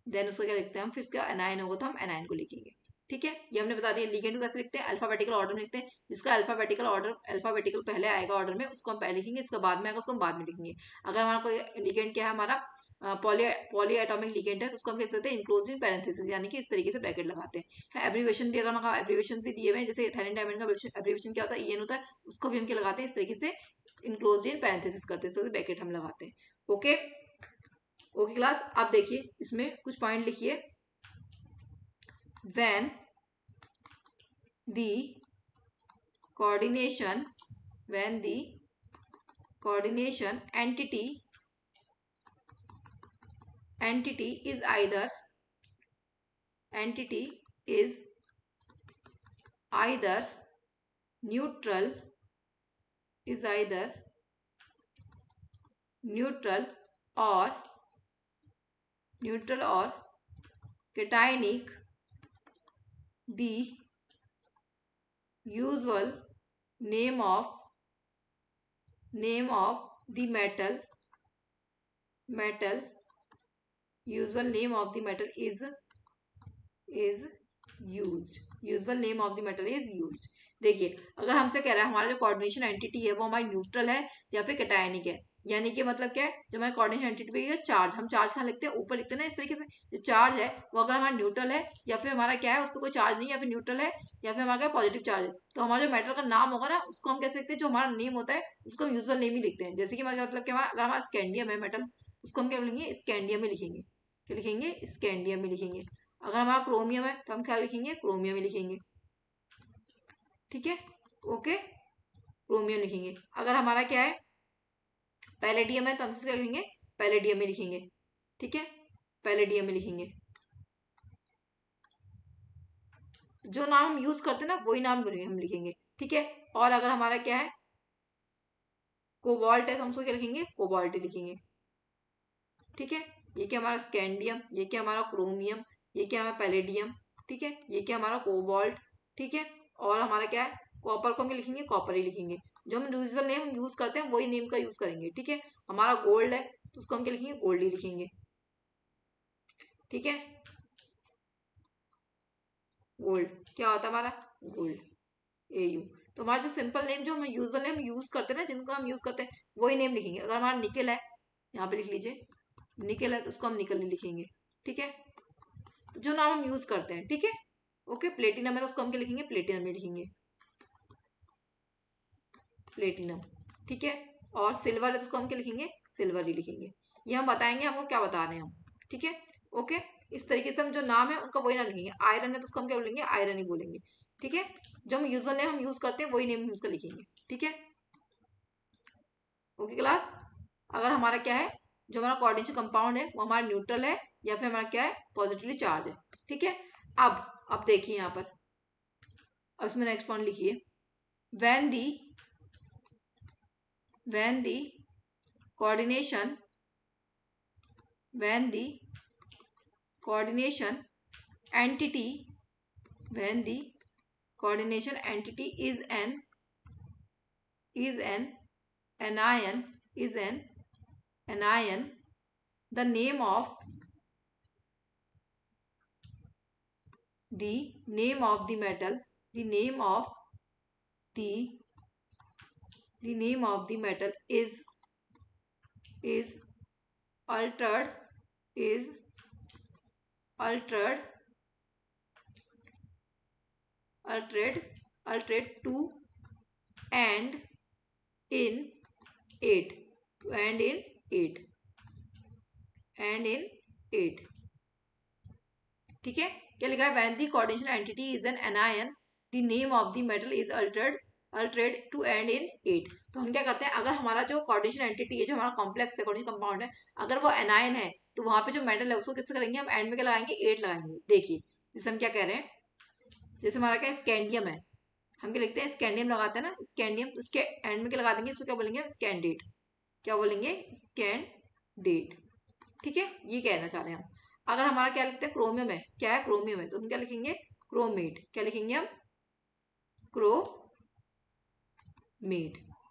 A: देन उसको क्या लिखते हैं हम, फिर इसका एनायन होगा तो हम एनायन को लिखेंगे। ठीक है ये हमने बता दिया। लिगेंड को कैसे लिखते हैं अल्फाबेटिकल ऑर्डर में लिखते हैं, जिसका अल्फाबेटिकल ऑर्डर अल्फाबेटिकल पहले आएगा ऑर्डर में उसको हम पहले लिखेंगे, इसका बाद में आएगा उसको हम बाद में लिखेंगे। अगर हमारा कोई लिगेंड क्या है हमारा पॉली एटॉमिक लिगेंड है तो उसको हम कह सकते हैं इनक्लोज्ड इन पैरेंथेसिस, यानी कि इस तरीके से ब्रैकेट लगाते हैं। एब्रीविएशन भी अगर हम एब्रीविएशन भी दिए हुए हैं, जैसे एथाइलिन डायमंड का एब्रीविएशन क्या होता है EN होता है, उसको भी हम क्या लगाते हैं इस तरीके से इनक्लोज्ड इन पैरेंथेसिस करते हैं, ब्रैकेट हम लगाते हैं। ओके ओके क्लास, आप देखिए इसमें कुछ पॉइंट लिखिए। When the coordination when the coordination entity is either neutral is either neutral or cationic, the usual name of the metal usual name of the metal is used। Usual name of the metal is used. देखिए अगर हमसे कह रहा है हमारा जो कोऑर्डिनेशन एंटिटी है वो हमारी न्यूट्रल है या फिर कैटायनिक है, यानी कि मतलब क्या है, जो हमारे कोऑर्डिनेशन एंटिटी पे चार्ज, हम चार्ज कहाँ लिखते हैं, ऊपर लिखते हैं ना इस तरीके से। जो चार्ज है वो अगर हमारा न्यूट्रल है या फिर हमारा क्या है उस पर कोई चार्ज नहीं, या फिर न्यूट्रल है या फिर हमारा पॉजिटिव चार्ज है, तो हमारा जो मेटल का नाम होगा ना उसको हम कह सकते हैं, जो हमारा नेम होता है उसको हम यूजुअल नेम ही लिखते हैं। जैसे कि मतलब क्या, अगर हमारा स्कैंडियम है मेटल, उसको हम क्या लिखेंगे, स्कैंडियम में लिखेंगे। क्या लिखेंगे, स्कैंडियम में लिखेंगे। अगर हमारा क्रोमियम है तो हम क्या लिखेंगे, क्रोमियम में लिखेंगे। ठीक है, ओके, क्रोमियम लिखेंगे। अगर हमारा क्या है पैलेडियम है तो हम इसको क्या लिखेंगे, पैलेडियम में लिखेंगे। ठीक है, पैलेडियम में लिखेंगे। जो नाम हम यूज करते हैं ना वही नाम हम लिखेंगे। ठीक है, और अगर हमारा क्या है कोबाल्ट है तो हम उसको क्या लिखेंगे, कोबाल्ट लिखेंगे। ठीक है, ये क्या हमारा स्कैंडियम, ये क्या हमारा क्रोमियम, ये क्या हमारा पैलेडियम। ठीक है, ये क्या हमारा कोबाल्ट। ठीक है, और हमारा क्या है कॉपर को हम लिखेंगे, कॉपर ही लिखेंगे। जो हम यूजुअल नेम यूज करते हैं वही नेम का यूज करेंगे। ठीक है, हमारा गोल्ड है तो उसको हम क्या लिखेंगे, गोल्ड ही लिखेंगे। ठीक है, गोल्ड क्या होता है हमारा, गोल्ड, AU। तो हमारा जो सिंपल नेम जो हम यूजुअल नेम यूज करते हैं ना, जिनको हम यूज करते हैं वही नेम लिखेंगे। अगर हमारा निकल है, यहाँ पे लिख लीजिए, निकल है तो उसको हम निकल ही लिखेंगे। ठीक है, जो नाम हम यूज करते हैं। ठीक है, ओके, प्लेटिनम है तो उसको हम क्या लिखेंगे, प्लेटिनम में लिखेंगे, प्लेटिनम। ठीक है, और सिल्वर है तो उसको हम क्या लिखेंगे, सिल्वर ही लिखेंगे। ये हम बताएंगे हमको क्या बता रहे हैं हम। ठीक है, ओके, इस तरीके से हम जो नाम है उनका वही नाम लिखेंगे। आयरन है तो उसको हम क्या बोलेंगे, आयरन ही बोलेंगे। ठीक है, जो हम यूजुअल नेम हम यूज करते हैं वही नेम हम उसका लिखेंगे। ठीक है, ओके क्लास। अगर हमारा क्या है जो हमारा कोऑर्डिनेशन कंपाउंड है वो हमारा न्यूट्रल है या फिर हमारा क्या है पॉजिटिवली चार्ज है। ठीक है, अब देखिए यहाँ पर, अब इसमें नेक्स्ट पॉइंट लिखिए। when the coordination entity is an anion, the name of the metal, the name of the metal is altered to end in 8, ठीक है, क्या लिखा है, when the coordination entity is an anion the name of the metal is altered to end in 8। तो हम क्या करते हैं, अगर हमारा जो कोऑर्डिनेशन एंटिटी है, जो हमारा कॉम्प्लेक्स है, कोऑर्डिनेशन कंपाउंड है, अगर वो एनायन है तो वहां पे जो मेटल है उसको किससे करेंगे, हम एंड में क्या लगाएंगे, 8 लगाएंगे। देखिए जैसे हम क्या कह रहे हैं, जैसे हमारा क्या स्कैंडियम है, हम क्या लिखते हैं, स्कैंडियम लगाते हैं ना, स्कैंडियम, तो उसके एंड में क्या लगा देंगे, इसको क्या बोलेंगे, स्कैंडेट। क्या बोलेंगे, स्कैंडेट। ठीक है, ये कहना चाह रहे हैं हम। अगर हमारा क्या लिखते हैं, क्रोमियम है, क्या है, क्रोमियम है, तो हम क्या लिखेंगे, क्रोमेट। क्या लिखेंगे हम, क्रोमेट।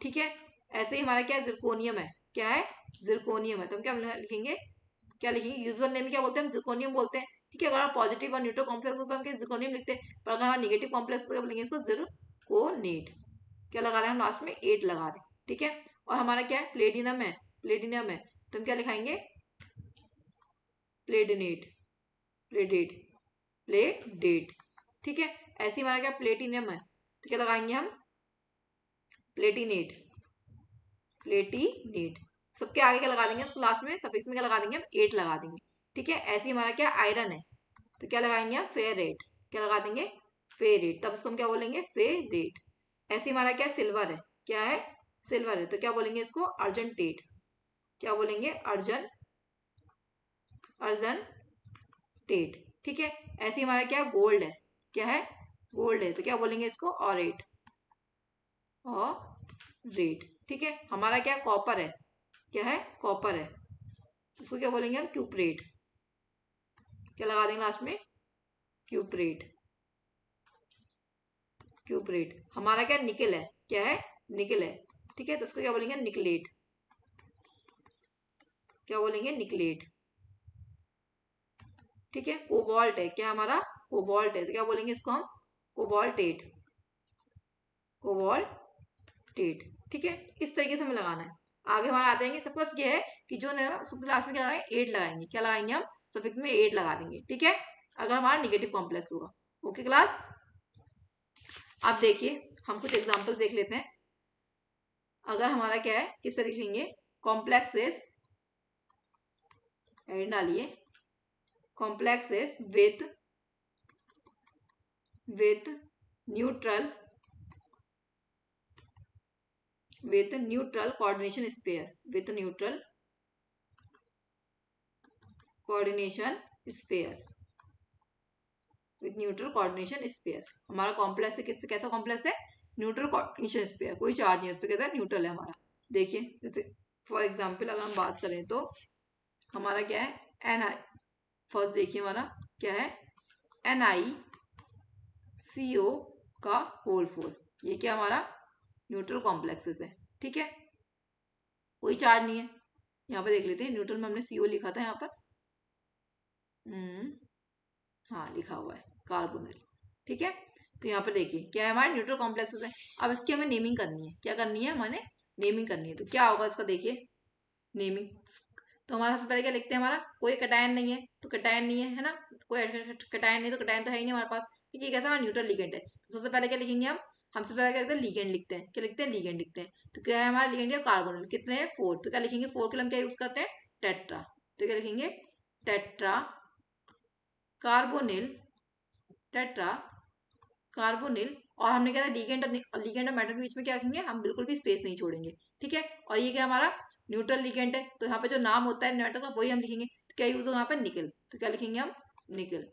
A: ठीक है, ऐसे ही हमारा क्या है, जिरकोनियम है, क्या है, जिरकोनियम है, तो हम क्या लिखेंगे, क्या लिखेंगे, यूजुअल नेम क्या बोलते हैं, हम जिरकोनियम बोलते हैं। ठीक है, अगर आप पॉजिटिव और न्यूट्रल कॉम्प्लेक्स होता है हम जिरकोनियम लिखते हैं, पर अगर हमारा निगेटिव कॉम्प्लेक्स होता है बोलेंगे इसको जिरकोनेट। क्या लगा रहे हैं हम लास्ट में, 8 लगा रहे हैं। ठीक है, और हमारा क्या है, प्लेटिनम है, तो हम क्या लिखाएंगे, प्लेडिनेट, प्लेडेट। ठीक है, ऐसे हमारा क्या प्लेटिनियम है तो क्या लगाएंगे हम, प्लेटिनेट। सबके आगे क्या लगा देंगे, लास्ट में सफिक्स में क्या लगा देंगे, हम 8 लगा देंगे। ठीक है, ऐसे हमारा क्या आयरन है तो क्या लगाएंगे हम, फेरेट। क्या लगा देंगे, फेरेट, तब इसको हम क्या बोलेंगे, फेरेट। ऐसे हमारा क्या सिल्वर है, क्या है, सिल्वर है, तो क्या बोलेंगे इसको, अर्जेंटेट। क्या बोलेंगे, अर्जन, अर्जेंटेट। ठीक है, ऐसे हमारा क्या गोल्ड है, क्या है, गोल्ड है, तो क्या बोलेंगे इसको, ऑरेट, ऑरेट। ठीक है, हमारा क्या कॉपर है, क्या है, कॉपर है, तो इसको क्या बोलेंगे हम, क्यूपरेट। क्या लगा देंगे लास्ट में, क्यूपरेट, क्यूपरेट। हमारा क्या निकल है, क्या है, निकल है। ठीक है, तो इसको क्या बोलेंगे, निकलेट। क्या बोलेंगे, निकलेट। ठीक है, कोबाल्ट है, क्या हमारा, कोबाल्ट है, तो क्या बोलेंगे इसको हम, कोबाल्टेट, कोबाल्टेट। ठीक है, इस तरीके से हमें लगाना है। आगे हमारा आते हैं, सपोज ये है कि जो लास्ट में क्या लगाएंगे, 8 लगाएंगे। क्या लगाएंगे हम, सफिक्स में 8 लगा देंगे। ठीक है, अगर हमारा निगेटिव कॉम्प्लेक्स होगा। ओके क्लास, अब देखिए हम कुछ एग्जांपल देख लेते हैं। अगर हमारा क्या है, किस तरह लिखेंगे, कॉम्प्लेक्सेस, एड डालिए, complexes with neutral coordination sphere, with neutral coordination sphere, with neutral coordination sphere। हमारा कॉम्प्लेक्स है, किससे कैसा कॉम्प्लेक्स है, न्यूट्रल कोऑर्डिनेशन स्फीयर, कोई चार्ज नहीं है उस पर, कैसा न्यूट्रल है हमारा। देखिए जैसे फॉर एग्जांपल अगर हम बात करें तो हमारा क्या है, एन आई, फर्स्ट देखिए हमारा क्या है, NiCO का होल 4, ये क्या हमारा न्यूट्रल कॉम्प्लेक्सेस है। ठीक है, कोई चार्ज नहीं है। यहाँ पे देख लेते हैं, न्यूट्रल में हमने CO लिखा था यहाँ पर, हाँ लिखा हुआ है कार्बोनिल। ठीक है, तो यहाँ पर देखिए क्या है, हमारे न्यूट्रल कॉम्प्लेक्सेस है। अब इसकी हमें नेमिंग करनी है, क्या करनी है, हमें नेमिंग करनी है। तो क्या होगा इसका, देखिए नेमिंग, तो हमारा सबसे पहले क्या लिखते हैं, हमारा कोई कटायन नहीं है तो कटायन नहीं है, है ना, कोई कटायन नहीं तो कटायन तो है ही नहीं हमारे पास। ठीक है, कैसा हमारा न्यूट्रल लिगेंड है, तो सबसे पहले क्या लिखेंगे हम सबसे पहले क्या लिखते हैं, लिगेंड लिखते हैं। क्या लिखते हैं, लिगेंड लिखते हैं। तो क्या है हमारा लिगेंड, कार्बोनिल, कितने हैं, 4, तो क्या लिखेंगे, 4 के लिए हम क्या यूज करते हैं, टेट्रा। तो क्या लिखेंगे, टेट्रा कार्बोनिल, टेट्रा कार्बोनिल। और हमने क्या था, लिगेंड और मेटल के बीच में क्या रखेंगे, हम बिल्कुल भी स्पेस नहीं छोड़ेंगे। ठीक है, और ये क्या हमारा न्यूट्रल लिगेंड है, तो यहाँ पे जो नाम होता है मेटल का वही हम लिखेंगे। तो क्या यूज होगा यहाँ पे, निकल, तो क्या लिखेंगे हम, निकल,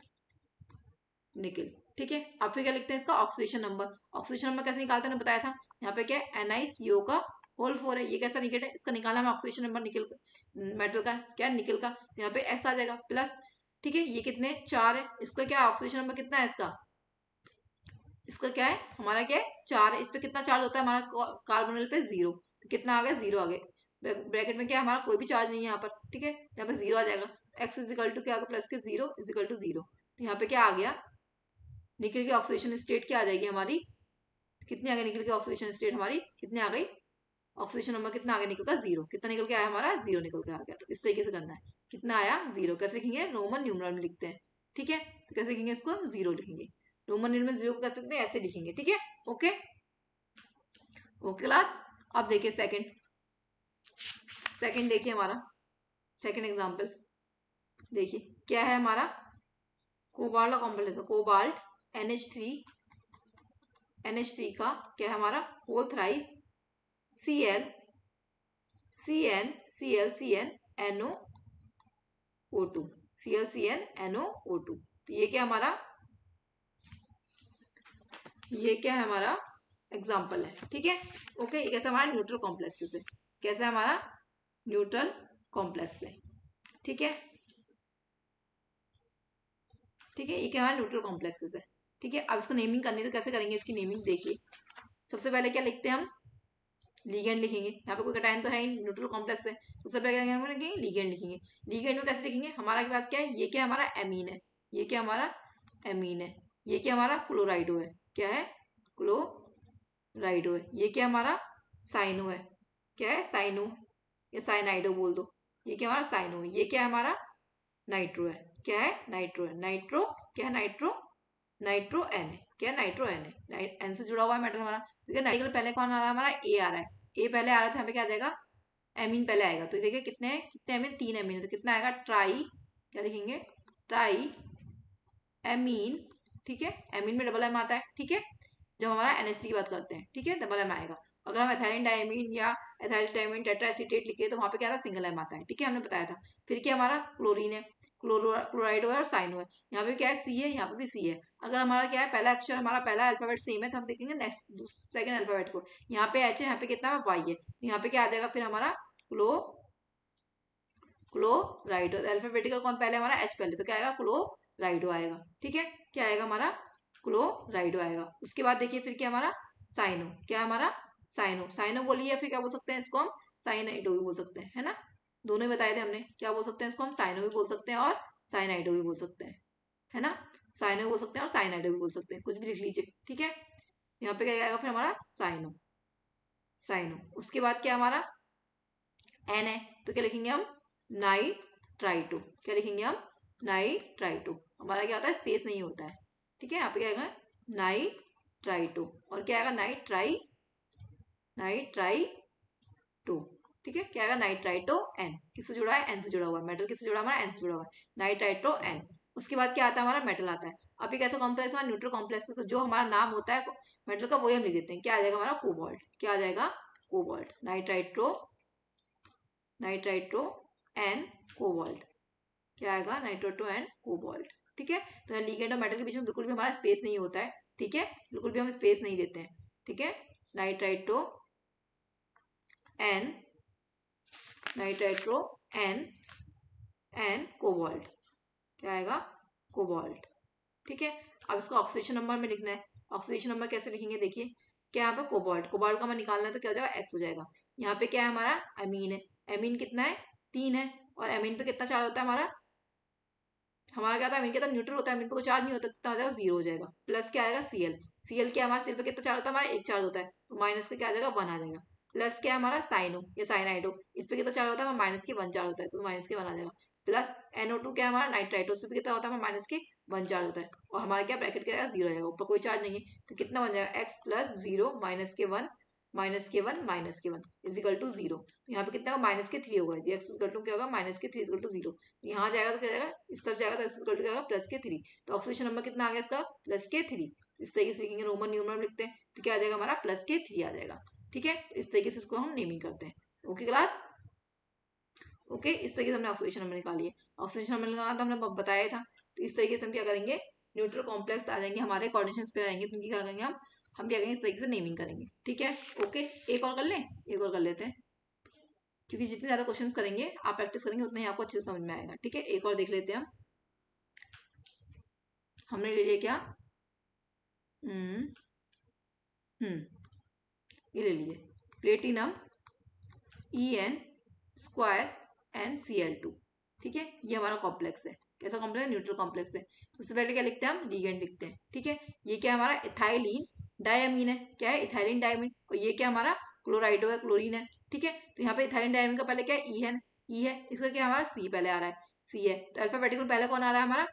A: निकल। ठीक है, अब फिर क्या लिखते हैं इसका ऑक्सीडेशन नंबर। ऑक्सीडेशन नंबर कैसे निकालते हैं, बताया था। यहाँ पे क्या है, NiCO का होल 4 है, ये कैसा निकल है, इसका निकालना है ऑक्सीडेशन नंबर निकल मेटल का, क्या निकल का, तो यहाँ पे एक्स आ जाएगा प्लस। ठीक है, ये कितने 4 है, इसका क्या ऑक्सीडेशन नंबर कितना है, इसका क्या है, हमारा क्या है 4 है। इस पे कितना चार्ज होता है हमारा, कार्बोनिल पे 0, तो कितना आ गया, 0 आ गया। ब्रैकेट में क्या है, हमारा कोई भी चार्ज नहीं है यहाँ पर। ठीक है, यहाँ पे 0 आ जाएगा। एक्स इजिकल टू क्या होगा, प्लस के 0 इजिकल टू 0। तो यहाँ पे क्या आ गया, निकल की ऑक्सीडेशन स्टेट क्या आ जाएगी हमारी, कितनी आ गई निकल की ऑक्सीडेशन स्टेट हमारी, कितनी आ गई, ऑक्सीडेशन नंबर कितना आ गया निकल का, 0। कितना निकल के आया हमारा, 0 निकल के आ गया। तो इस तरीके से करना है, कितना आया, 0। कैसे लिखेंगे, रोमन न्यूमरल में लिखते हैं। ठीक है, तो कैसे लिखेंगे इसको, 0 लिखेंगे, रोमन न्यूमरल में 0 को कर सकते हैं, ऐसे लिखेंगे। ठीक है, ओके ओके क्लास। अब देखिए सेकंड देखिए हमारा सेकंड एग्जांपल, देखिए क्या है हमारा, कोबाल्ट का कॉम्प्लेक्स है, कोबाल्ट NH3 का क्या है हमारा, whole thrice Cl CN Cl CN NO2, Cl CN NO2। तो ये क्या है हमारा एग्जाम्पल है। ठीक है, ओके, ये कैसा हमारा न्यूट्रल कॉम्प्लेक्सेस है, कैसा हमारा न्यूट्रल कॉम्प्लेक्स है। ठीक है, ठीक है, ये क्या हमारा न्यूट्रल कॉम्प्लेक्सेस है। ठीक है, अब इसको नेमिंग करनी है, तो कैसे करेंगे इसकी नेमिंग, देखिए सबसे पहले क्या लिखते हैं हम, लिगेंड लिखेंगे। यहाँ पे कोई कटायन तो है ही, न्यूट्रल कॉम्प्लेक्स है, तो सबसे पहले क्या लिखेंगे, लिगेंड लिखेंगे। लिगेंड में कैसे लिखेंगे, हमारे पास क्या है, ये क्या हमारा एमीन है, ये क्या हमारा एमीन है, ये क्या हमारा क्लोराइडो है, क्या है क्लोराइडो है, ये क्या हमारा साइनो है, क्या है साइनो, या साइनाइडो बोल दो, ये क्या हमारा साइनो है, ये क्या है हमारा नाइट्रो है, क्या है नाइट्रो है, नाइट्रो क्या है, नाइट्रो एन है, क्या नाइट्रो एन है, एन से जुड़ा हुआ है मेटल हमारा। ठीक है, नाइट्रो पहले कौन आ रहा है हमारा, ए आ रहा है, ए पहले आ रहा है, तो यहाँ पे क्या आ जाएगा एमीन पहले आएगा। तो देखिए कितने एमीन, 3 एमीन है, तो कितना आएगा ट्राई, क्या लिखेंगे ट्राई एमीन, ठीक है। एमीन में डबल एम आता है, ठीक है, जब हमारा NH3 की बात करते हैं, ठीक है, डबल एम आएगा। अगर हम एथाइलिन डायमीन या एथाइल डायमीन टेट्राएसीटेट लिखे तो वहाँ पे क्या था, सिंगल एम आता है, ठीक है, हमने बताया था। फिर क्या हमारा क्लोरीन है, क्लोराइडो है और साइनो है। यहाँ पे क्या है, सी है, यहाँ पे भी सी है। अगर हमारा क्या है, पहला अक्षर हमारा पहला अल्फाबेट सेम है तो हम देखेंगे नेक्स्ट सेकंड अल्फाबेट को। यहाँ पे एच है, यहाँ पे कितना वाई है, यहाँ पे क्या आ जाएगा फिर हमारा क्लोराइडो। अल्फाबेटिकल कौन पहले, हमारा एच पहले, तो क्या आएगा क्लोराइडो आएगा, ठीक है, क्या आएगा हमारा क्लोराइडो आएगा। उसके बाद देखिए फिर क्या हमारा साइनो, क्या हमारा साइनो, साइनो बोलिए, फिर क्या बोल सकते हैं इसको हम साइनाइडो भी बोल सकते हैं, है ना, दोनों ही बताए थे हमने। क्या बोल सकते हैं इसको हम साइनो भी बोल सकते हैं और साइनाइडो भी बोल सकते हैं, है ना, साइनो भी बोल सकते हैं और साइनाइडो भी बोल सकते हैं, कुछ भी लिख लीजिए, ठीक है। यहाँ पे क्या आएगा फिर हमारा साइनो, साइनो। उसके बाद क्या हमारा एन है, तो क्या लिखेंगे हम नाइट्राइटो, क्या लिखेंगे हम नाइट्राइटो। हमारा क्या होता है, स्पेस नहीं होता है, ठीक है। यहाँ पे क्या आएगा नाइट्राइटो, और क्या आएगा नाइट्राइटो, ठीक है, क्या आएगा नाइट्राइटो एन। किससे जुड़ा है, एन से जुड़ा हुआ है। मेटल किससे जुड़ा है, हमारा एन से जुड़ा हुआ है, नाइट्राइटो एन। उसके बाद क्या आता है, हमारा मेटल आता है। अब एक ऐसा कॉम्प्लेक्स हमारा न्यूट्रल कॉम्प्लेक्स है, तो जो हमारा नाम होता है मेटल का वही हम लिख देते हैं। क्या आ जाएगा हमारा कोबाल्ट, क्या आ जाएगा कोबाल्ट, नाइट्राइट्रो एन कोबाल्ट, क्या आएगा नाइट्राइट्रो एन कोबाल्ट, ठीक है। तो लिगेंड और मेटल के बीच में बिल्कुल भी हमारा स्पेस नहीं होता है, ठीक है, बिल्कुल भी हम स्पेस नहीं देते हैं, ठीक है। नाइट्राइट्रो एन, नाइट्राइट्रो एन एन कोबाल्ट, क्या आएगा कोबाल्ट, ठीक है। अब इसको ऑक्सीजन नंबर में लिखना है। ऑक्सीजन नंबर कैसे लिखेंगे, देखिए क्या यहाँ पे कोबाल्ट का हमें निकालना है, तो क्या हो जाएगा एक्स हो जाएगा। यहाँ पे क्या है हमारा एमीन है, एमीन कितना है 3 है, और एमीन पे कितना चार्ज होता है हमारा क्या था, एमीन के तो न्यूट्रल होता है, एमीन पे कोई चार्ज नहीं होता, कितना हो जाएगा 0 हो जाएगा। प्लस क्या आएगा सीएल, सीएल क्या हमारा सीएल पे कितना चार्ज होता है, हमारा 1 चार्ज होता है, तो माइनस का क्या आ जाएगा 1 आ जाएगा। प्लस क्या हमारा साइनो या साइनाइडो, इस पे कितना चार्ज होता है, माइनस के 1 चार्ज होता है, तो माइनस के 1 आ जाएगा। प्लस NO2 क्या हमारा नाइट्राइटो, उस पे कितना होता है, माइनस के 1 चार्ज होता है, और हमारा क्या ब्रैकेट क्या आएगा 0 आएगा, ऊपर कोई चार्ज नहीं है, तो कितना बन जाएगा x प्लस 0 माइनस के 1 इजिकल टू 0। यहाँ पे कितना माइनस के 3 होगा, x इजिकल टू क्या होगा माइनस के 3 इजिकल टू 0। यहाँ जाएगा तो क्या जाएगा, इस तरफ जाएगा तो x इजिकल टू क्या होगा प्लस के 3। तो ऑक्सीजन नंबर कितना आ गया इसका, प्लस के 3। इस तरीके से लिखेंगे, रोमन न्यूमरल लिखते हैं, तो क्या आ जाएगा हमारा प्लस के 3 आ जाएगा, ठीक है। इस तरीके से इसको हम नेमिंग करते हैं, ओके क्लास, ओके। इस तरीके से हमने ऑक्सीजन नंबर निकाली है। ऑक्सीजन नंबर निकालना तो हमने बताया था, तो इस तरीके से हम क्या करेंगे, न्यूट्रल कॉम्प्लेक्स आ जाएंगे हमारे कोऑर्डिनेशंस पे आएंगे, तो क्या करेंगे हम क्या करेंगे, इस तरीके से नेमिंग करेंगे, ठीक है, ओके। एक और कर लें, एक और कर लेते हैं, क्योंकि जितने ज्यादा क्वेश्चंस करेंगे आप प्रैक्टिस करेंगे उतने ही आपको अच्छे से समझ में आएगा, ठीक है। एक और देख लेते हैं हमने ले लिया क्या, ये ले लिए प्लेटिनम En स्क्वायर NCl2, ठीक है, ये हमारा कॉम्प्लेक्स है। कैसा कॉम्प्लेक्स है, न्यूट्रल कॉम्प्लेक्स है। सबसे पहले क्या लिखते हैं हम, लिगेंड लिखते हैं, ठीक है। ये क्या हमारा इथाइलिन डायमीन है, क्या है इथाइलिन डायमीन, और ये क्या हमारा क्लोराइडो है, क्लोरीन है, ठीक है। तो यहाँ पे इथाइलिन डायमीन का पहले क्या है ई है, इसका क्या हमारा सी पहले आ रहा है, सी है, तो अल्फाबेटिकल पहले कौन आ रहा है हमारा,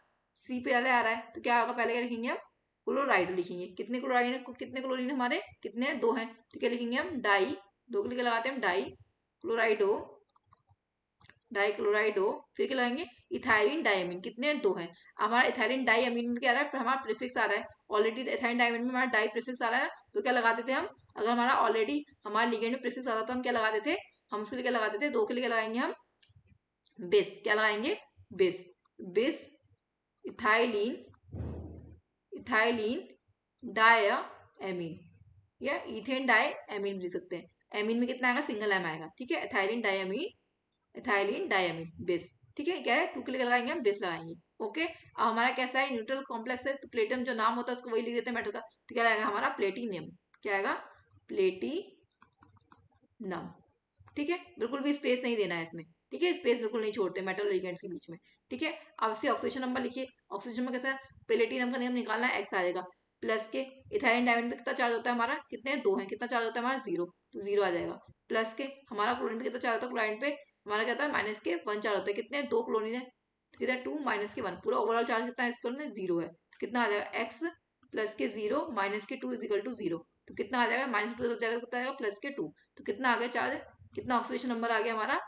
A: सी पहले आ रहा है, तो क्या होगा पहले क्या लिखेंगे हम क्लोराइडो लिखेंगे। कितने क्लोराइड है, कितने क्लोरीन हमारे, कितने 2 हैं, तो क्या लिखेंगे हम डाई, 2 के लिए लगाते हैं हम डाई क्लोराइडो, डाइक्लोराइडो, फिर क्या लगाएंगे इथाइलिन डायमीन, कितने 2 हैं। हमारा इथाइलिन डायमीन में क्या आ रहा है, फिर हमारा प्रीफिक्स आ रहा है, ऑलरेडी इथाइलिन डायमीन में हमारा डाई प्रीफिक्स आ रहा है, तो क्या लगाते थे हम, अगर हमारा ऑलरेडी हमारे लिगेंड में प्रीफिक्स आता तो हम क्या लगाते थे, हम उसके लिए क्या लगाते थे, 2 के लिए क्या लगाएंगे हम बेस, क्या लगाएंगे base, base ethylene, ethylene diamine या इथेन डायमीन लिख सकते हैं। एमीन में कितना आएगा, सिंगल एम आएगा, ठीक है, इथाइलिन डायमीन बेस, ठीक है, क्या है 2 के लिए लगाएंगे हम बेस लगाएंगे, ओके। अब हमारा कैसा है न्यूट्रल कॉम्प्लेक्स है, तो प्लेटिनम जो नाम होता है उसको वही लिख देते हैं मेटल का, तो क्या आएगा हमारा प्लेटिनियम, क्या आएगा प्लेटिनम, ठीक है। बिल्कुल भी स्पेस नहीं देना है इसमें, ठीक है, स्पेस बिल्कुल नहीं छोड़ते मेटल लिगेंड्स के बीच में, ठीक है। अब इससे ऑक्सीजन नंबर लिखिए, ऑक्सीजन में कैसा प्लेटिनम का नियम निकालना है, एक्स आ जाएगा, प्लस के इथाइलिन डायमंड पे कितना चार्ज होता है हमारा, कितने 2 हैं, कितना चार्ज होता है हमारा 0, तो 0 आ जाएगा। प्लस के हमारा क्लोरीन पे कितना चार्ज होता है, क्लोरीन पे हमारा क्या होता है माइनस के 1 चार्ज होता है, कितने 2 क्लोरीन है, कितना 2 माइनस के 1, पूरा ओवरऑल चार्ज कितना है इस में 0 है, तो कितना आ जाएगा एक्स प्लस के 0 माइनस के 2 इजिकल टू 0, तो कितना आ जाएगा माइनस 2 जाएगा, कितना आएगा प्लस के 2, तो कितना आ गया चार्ज कितना ऑक्सीडेशन नंबर आ गया हमारा,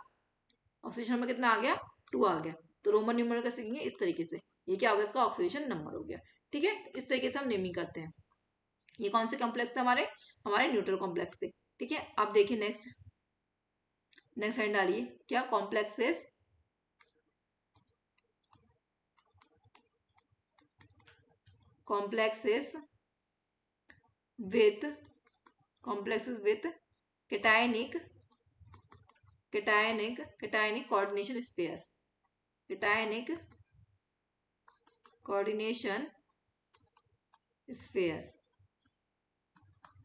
A: ऑक्सीडेशन नंबर कितना आ गया, 2 आ गया। तो रोमन न्यूमेरल कैसे लिखेंगे, इस तरीके से, ये क्या हो गया, इसका ऑक्सीडेशन नंबर हो गया। ठीक है, इस तरीके से हम नेमिंग करते हैं। ये कौन से कॉम्प्लेक्स थे हमारे, हमारे न्यूट्रल कॉम्प्लेक्स थे। ठीक है, अब देखिए नेक्स्ट, नेक्स्ट हेड डालिए, क्या complexes complexes with cationic coordination sphere, cationic coordination sphere,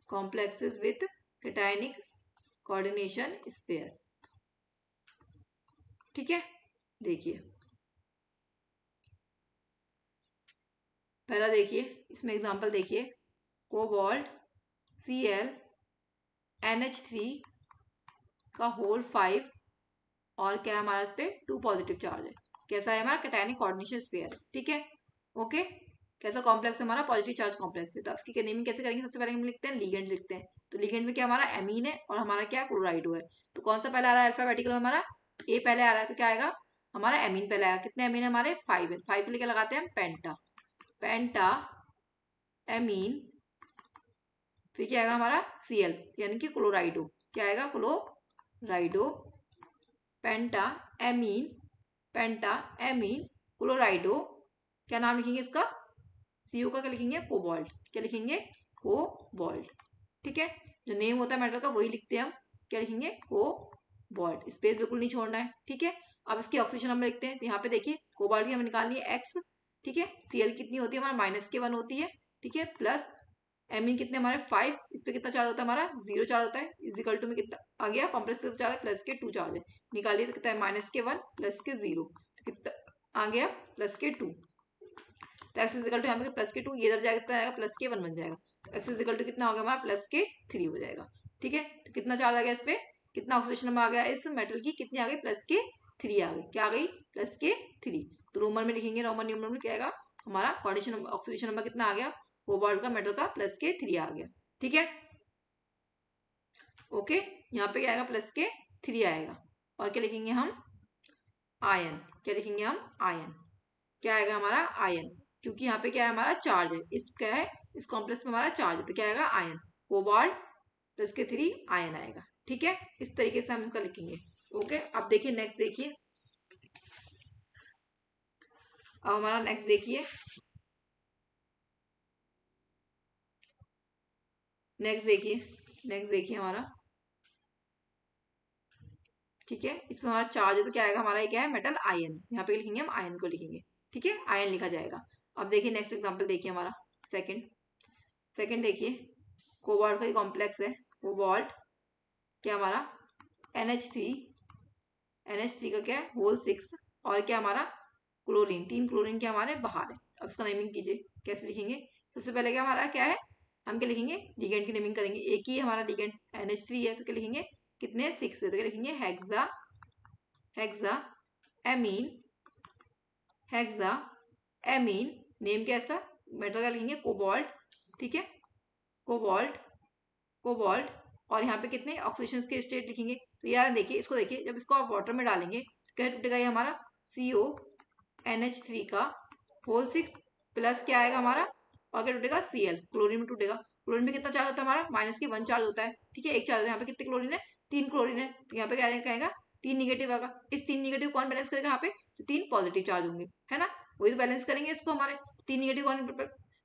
A: complexes with cationic coordination sphere। ठीक है, देखिए पहला देखिए, इसमें एग्जांपल देखिए, कोबाल्ट Cl NH3 का होल 5 और क्या हमारा इस पे 2 पॉजिटिव चार्ज है। कैसा है हमारा, कैटायनिक कोऑर्डिनेशन स्फीयर। ठीक है, ओके, कैसा कॉम्प्लेक्स है हमारा, पॉजिटिव चार्ज कॉम्प्लेक्स है। तो इसकी नेमिंग कैसे करेंगे, सबसे पहले हम लिखते हैं लिगेंड लिखते हैं। तो लिगेंड में क्या हमारा एमीन है और हमारा क्या क्लोराइडो है। तो कौन सा पहले आ रहा है अल्फाबेटिकल, हमारा ए पहले आ रहा है, तो क्या आएगा हमारा एमीन पहले आएगा। कितने एमीन है हमारे, 5 है। 5 के लिए क्या लगाते हैं हम, पेंटा, पेंटा एमीन, फिर क्या आएगा हमारा Cl यानी कि क्लोराइडो, क्या आएगा क्लोराइडो, पेंटा एमीन, पेंटा एमीन क्लोराइडो, क्या नाम लिखेंगे इसका, सीओ का क्या लिखेंगे, कोबाल्ट, क्या लिखेंगे, कोबाल्ट। ठीक है, जो नेम होता है मेटल का वही लिखते हैं हम, क्या लिखेंगे, कोबाल्ट, स्पेस बिल्कुल नहीं छोड़ना है। ठीक है, अब इसकी ऑक्सीजन नंबर लिखते हैं। तो यहाँ पे देखिए कोबाल्ट की हमें निकालनी है एक्स। ठीक है, Cl कितनी होती है हमारा -1 होती है। ठीक है, प्लस एमीन कितने हमारे 5, इस पे कितना चार्ज होता है हमारा 0 चार्ज होता है, इजिकल टू में कितना आ गया, कॉम्प्लेक्स कितना चार्ज है, प्लस के 2 चार्ज है। निकालिए तो कितना है -1 प्लस के 0, तो कितना आ गया +2। तो एक्स इजिकल टू यहाँ पे +2, ये इधर जाएगा कितना आएगा, +1 बन जाएगा। एक्स इजिकल टू कितना हो गया हमारा +3 हो जाएगा। ठीक है, तो कितना चार्ज आ गया इस पे, कितना ऑक्सीडेशन नंबर आ गया इस मेटल की, कितनी आ गई, +3 आ गई, क्या आ गई, +3। तो रोमन में लिखेंगे, रोमन न्यूमरल में क्या आएगा हमारा कोऑर्डिनेशन ऑक्सीडेशन नंबर कितना आ गया, कोबाल्ट का मेटल का +3 आ गया। ठीक है, ओके, यहाँ पे क्या आएगा, +3 आएगा। और क्या लिखेंगे हम, आयन, क्या लिखेंगे हम, आयन, क्या आएगा हमारा आयन, क्योंकि यहाँ पे क्या है हमारा चार्ज है, इस क्या है, इस कॉम्प्लेक्स में हमारा चार्ज है, तो क्या आएगा आयन, कोबाल्ट +3 आयन आएगा। ठीक है, इस तरीके से हम इसका लिखेंगे। ओके, अब देखिए नेक्स्ट देखिए, अब हमारा नेक्स्ट देखिए, नेक्स्ट देखिए, नेक्स्ट देखिए हमारा, ठीक है, इसमें हमारा चार्ज है, तो क्या आएगा हमारा, ये क्या है मेटल आयन, यहाँ पे लिखेंगे हम आयन को लिखेंगे। ठीक है, आयन लिखा जाएगा। अब देखिए नेक्स्ट एग्जांपल देखिए हमारा सेकंड, सेकंड देखिए, कोबाल्ट का ही कॉम्प्लेक्स है, कोबाल्ट क्या हमारा NH3, NH3 का क्या है होल 6 और क्या हमारा क्लोरीन, 3 क्लोरीन क्या हमारे बाहर है। अब इसका नेमिंग कीजिए, कैसे लिखेंगे, सबसे पहले क्या हमारा क्या है, हम क्या लिखेंगे, लिगेंड की नेमिंग करेंगे। एक ही हमारा लिगेंड NH3 है, तो क्या लिखेंगे, कितने 6 है, तो क्या लिखेंगे hexa, hexa amine, hexa amine, name क्या है इसका, मेटल का लिखेंगे कोबाल्ट। ठीक है, कोबाल्ट, कोबाल्ट, और यहाँ पे कितने ऑक्सीडेशन के स्टेट लिखेंगे। तो यार देखिए इसको, देखिए जब इसको आप वाटर में डालेंगे तो क्या टूटेगा, ये हमारा CONH3 का होल 6 प्लस क्या आएगा हमारा, और क्या टूटेगा Cl, क्लोरीन में टूटेगा। क्लोरीन में कितना चार्ज होता है हमारा, -1 चार्ज होता है। ठीक है, एक चार्ज है, यहाँ पे कितने क्लोरीन है, 3 क्लोरीन है, तो यहाँ पे क्या कहेगा 3 निगेटिव आएगा। इस 3 निगेटिव कौन बैलेंस करेगा, यहाँ पे तो 3 पॉजिटिव चार्ज होंगे, है ना, वही तो बैलेंस करेंगे इसको हमारे। 3 निगेटिव कौन,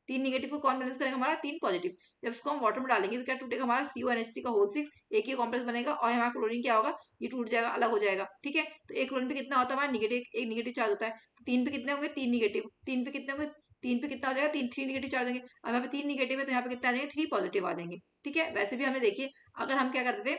A: 3 निगेटिव को कौन बैलेंस करेगा हमारा, 3 पॉजिटिव। जब इसको हम वाटर में डालेंगे तो क्या टूटेगा हमारा CONH3 का होल 6, एक ही कॉम्प्लेक्स बनेगा और हमारा क्लोरीन क्या होगा, ये टूट जाएगा, अलग हो जाएगा। ठीक है, तो एक क्लोरीन पे कितना होता है हमारा निगेटिव, एक निगेटिव चार्ज होता है, तो 3 पे कितने होंगे, 3 निगेटिव, 3 पे कितने होंगे, 3 पे कितना हो जाएगा, 3 निगेटिव चार्ज होंगे। अब यहाँ पे 3 निगेटिव है तो यहाँ पे कितना आ जाएंगे, 3 पॉजिटिव आ जाएंगे। ठीक है, वैसे भी हमें देखिए अगर हम क्या करते थे,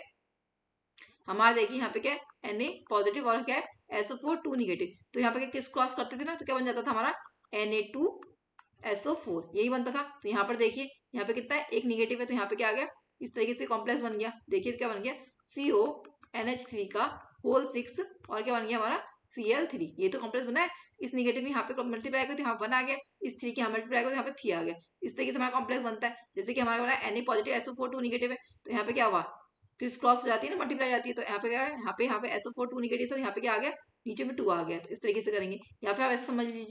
A: हमारा देखिए यहाँ पे क्या है Na पॉजिटिव और क्या है SO4 2 निगेटिव, तो यहाँ पे किस क्रॉस करते थे ना, तो क्या बन जाता था हमारा Na2SO4, यही बनता था। तो यहाँ पर देखिए यहाँ पे कितना है, एक निगेटिव है, तो यहाँ पे क्या आ गया, इस तरीके से कॉम्प्लेक्स बन गया। देखिए क्या बन गया, CONH3 का होल 6 और क्या बन गया हमारा Cl3, ये तो कॉम्प्लेक्स बना है। इस निगेटिव में यहाँ पे मल्टीप्लाई करो तो यहाँ 1 आ गया, इस 3 की यहाँ मल्टीप्लाई करो तो यहाँ पे 3 आ गया। इस तरीके से हमारा कॉम्प्लेक्स बनता है। जैसे कि हमारा Na पॉजिटिव SO4 2 निगेटिव है, तो यहाँ पे क्या हुआ क्रिस क्रॉस हो जाती है ना, मल्टीप्लाई जाती है, तो यहाँ पे क्या है, यहाँ पे SO4 2 निगेटिव, तो यहाँ पे क्या आ गया, नीचे में 2 आ गया। तो इस तरीके से करेंगे। या फिर आप ऐसे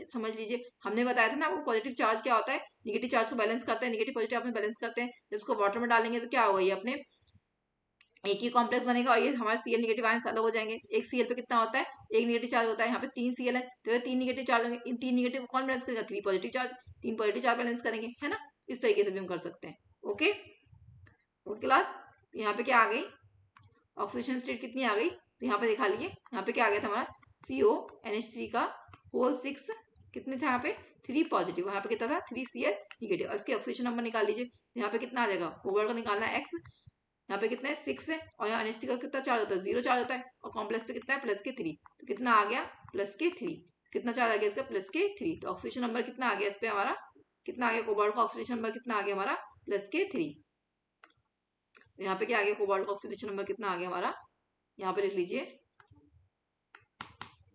A: समझ लीजिए हमने बताया था ना आपको पॉजिटिव चार्ज क्या होता है, निगेटिव चार्ज को बैलेंस करता है, निगेटिव पॉजिटिव आपने बैलेंस करते हैं, जब उसको वाटर में डालेंगे तो क्या होगा, ये अपने एक ही कॉम्प्लेक्स बनेगा और ये हमारे Cl निगेटिव आयंस अलग हो जाएंगे। एक Cl पे कितना होता है, एक निगेटिव चार्ज होता है, यहाँ पे 3 Cl है, तो ये 3 निगेटिव चार्ज होंगे, इन 3 निगेटिव कौन बैलेंस करेगा, 3 positive charge, 3 positive charge balance करेंगे, है ना। इस तरीके से भी हम कर सकते हैं। ओके ओके क्लास, यहाँ पे क्या आ गई, ऑक्सीडेशन स्टेट कितनी आ गई, तो यहाँ पे दिखा लीजिए, यहाँ पे क्या आ गया था हमारा CONH3 का होल 6, कितने था यहाँ पे 3 पॉजिटिव, यहाँ पे कितना था 3 Cl निगेटिव, और इसकी ऑक्सीडेशन नंबर निकाल लीजिए, यहाँ पे कितना आ जाएगा, कोबाल्ट का निकालना है x, यहाँ पे कितना है 6 है, और यहाँ NH3 का कितना चार्ज होता है, 0 चार्ज होता है, और कॉम्प्लेक्स पे कितना है +3, तो कितना आ गया +3, कितना चार्ज आ गया इसका +3, तो ऑक्सीडेशन नंबर कितना आ गया इस पे हमारा, कितना आ गया, कोबाल्ट का ऑक्सीडेशन नंबर कितना आ गया हमारा +3। यहाँ पे क्या आ गया, कोबाल्ट का ऑक्सीडेशन नंबर कितना आ गया हमारा, यहाँ पे लिख लीजिए,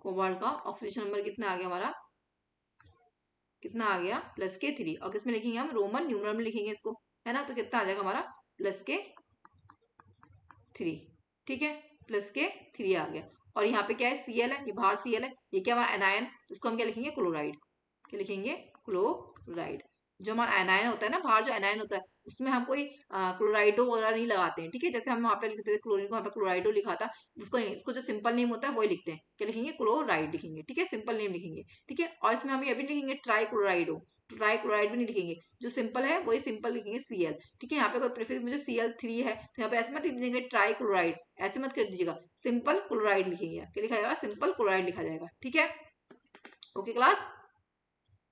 A: कोबाल्ट का ऑक्सीडेशन नंबर कितना आ गया हमारा, कितना आ गया +3, और किसमें लिखेंगे हम, रोमन न्यूमरल में लिखेंगे इसको, है ना, तो कितना आ जाएगा हमारा +3, ठीक है, +3 आ गया। और यहाँ पे क्या है, Cl है, ये बाहर Cl है, ये क्या हमारा एनायन, इसको हम क्या लिखेंगे, क्लोराइड, क्या लिखेंगे, क्लोराइड। जो हमारा एनायन होता है ना, बाहर जो एनायन होता है उसमें हम कोई क्लोराइडो वगैरह नहीं लगाते हैं, ठीक है, जैसे हम वहाँ पे लिखते थे क्लोरीन को, वहाँ पे क्लोराइडो लिखा था, उसको नहीं, इसको जो सिंपल नेम होता है वही लिखते हैं, क्या लिखेंगे, क्लोराइड लिखेंगे, ठीक है, सिंपल नेम लिखेंगे, ठीक है। और इसमें हम ये भी लिखेंगे ट्राई क्लोराइडो, ट्राई क्लोराइड भी नहीं लिखेंगे, जो सिंपल है वही सिंपल लिखेंगे Cl, ठीक है। यहाँ पे कोई प्रीफिक्स में जो Cl3 है, तो यहाँ पे ऐसे मत लिख देंगे ट्राई क्लोराइड, ऐसे मत कर दीजिएगा, सिंपल क्लोराइड लिखेंगे, क्या लिखा जाएगा, सिंपल क्लोराइड लिखा जाएगा, ठीक है। ओके क्लास,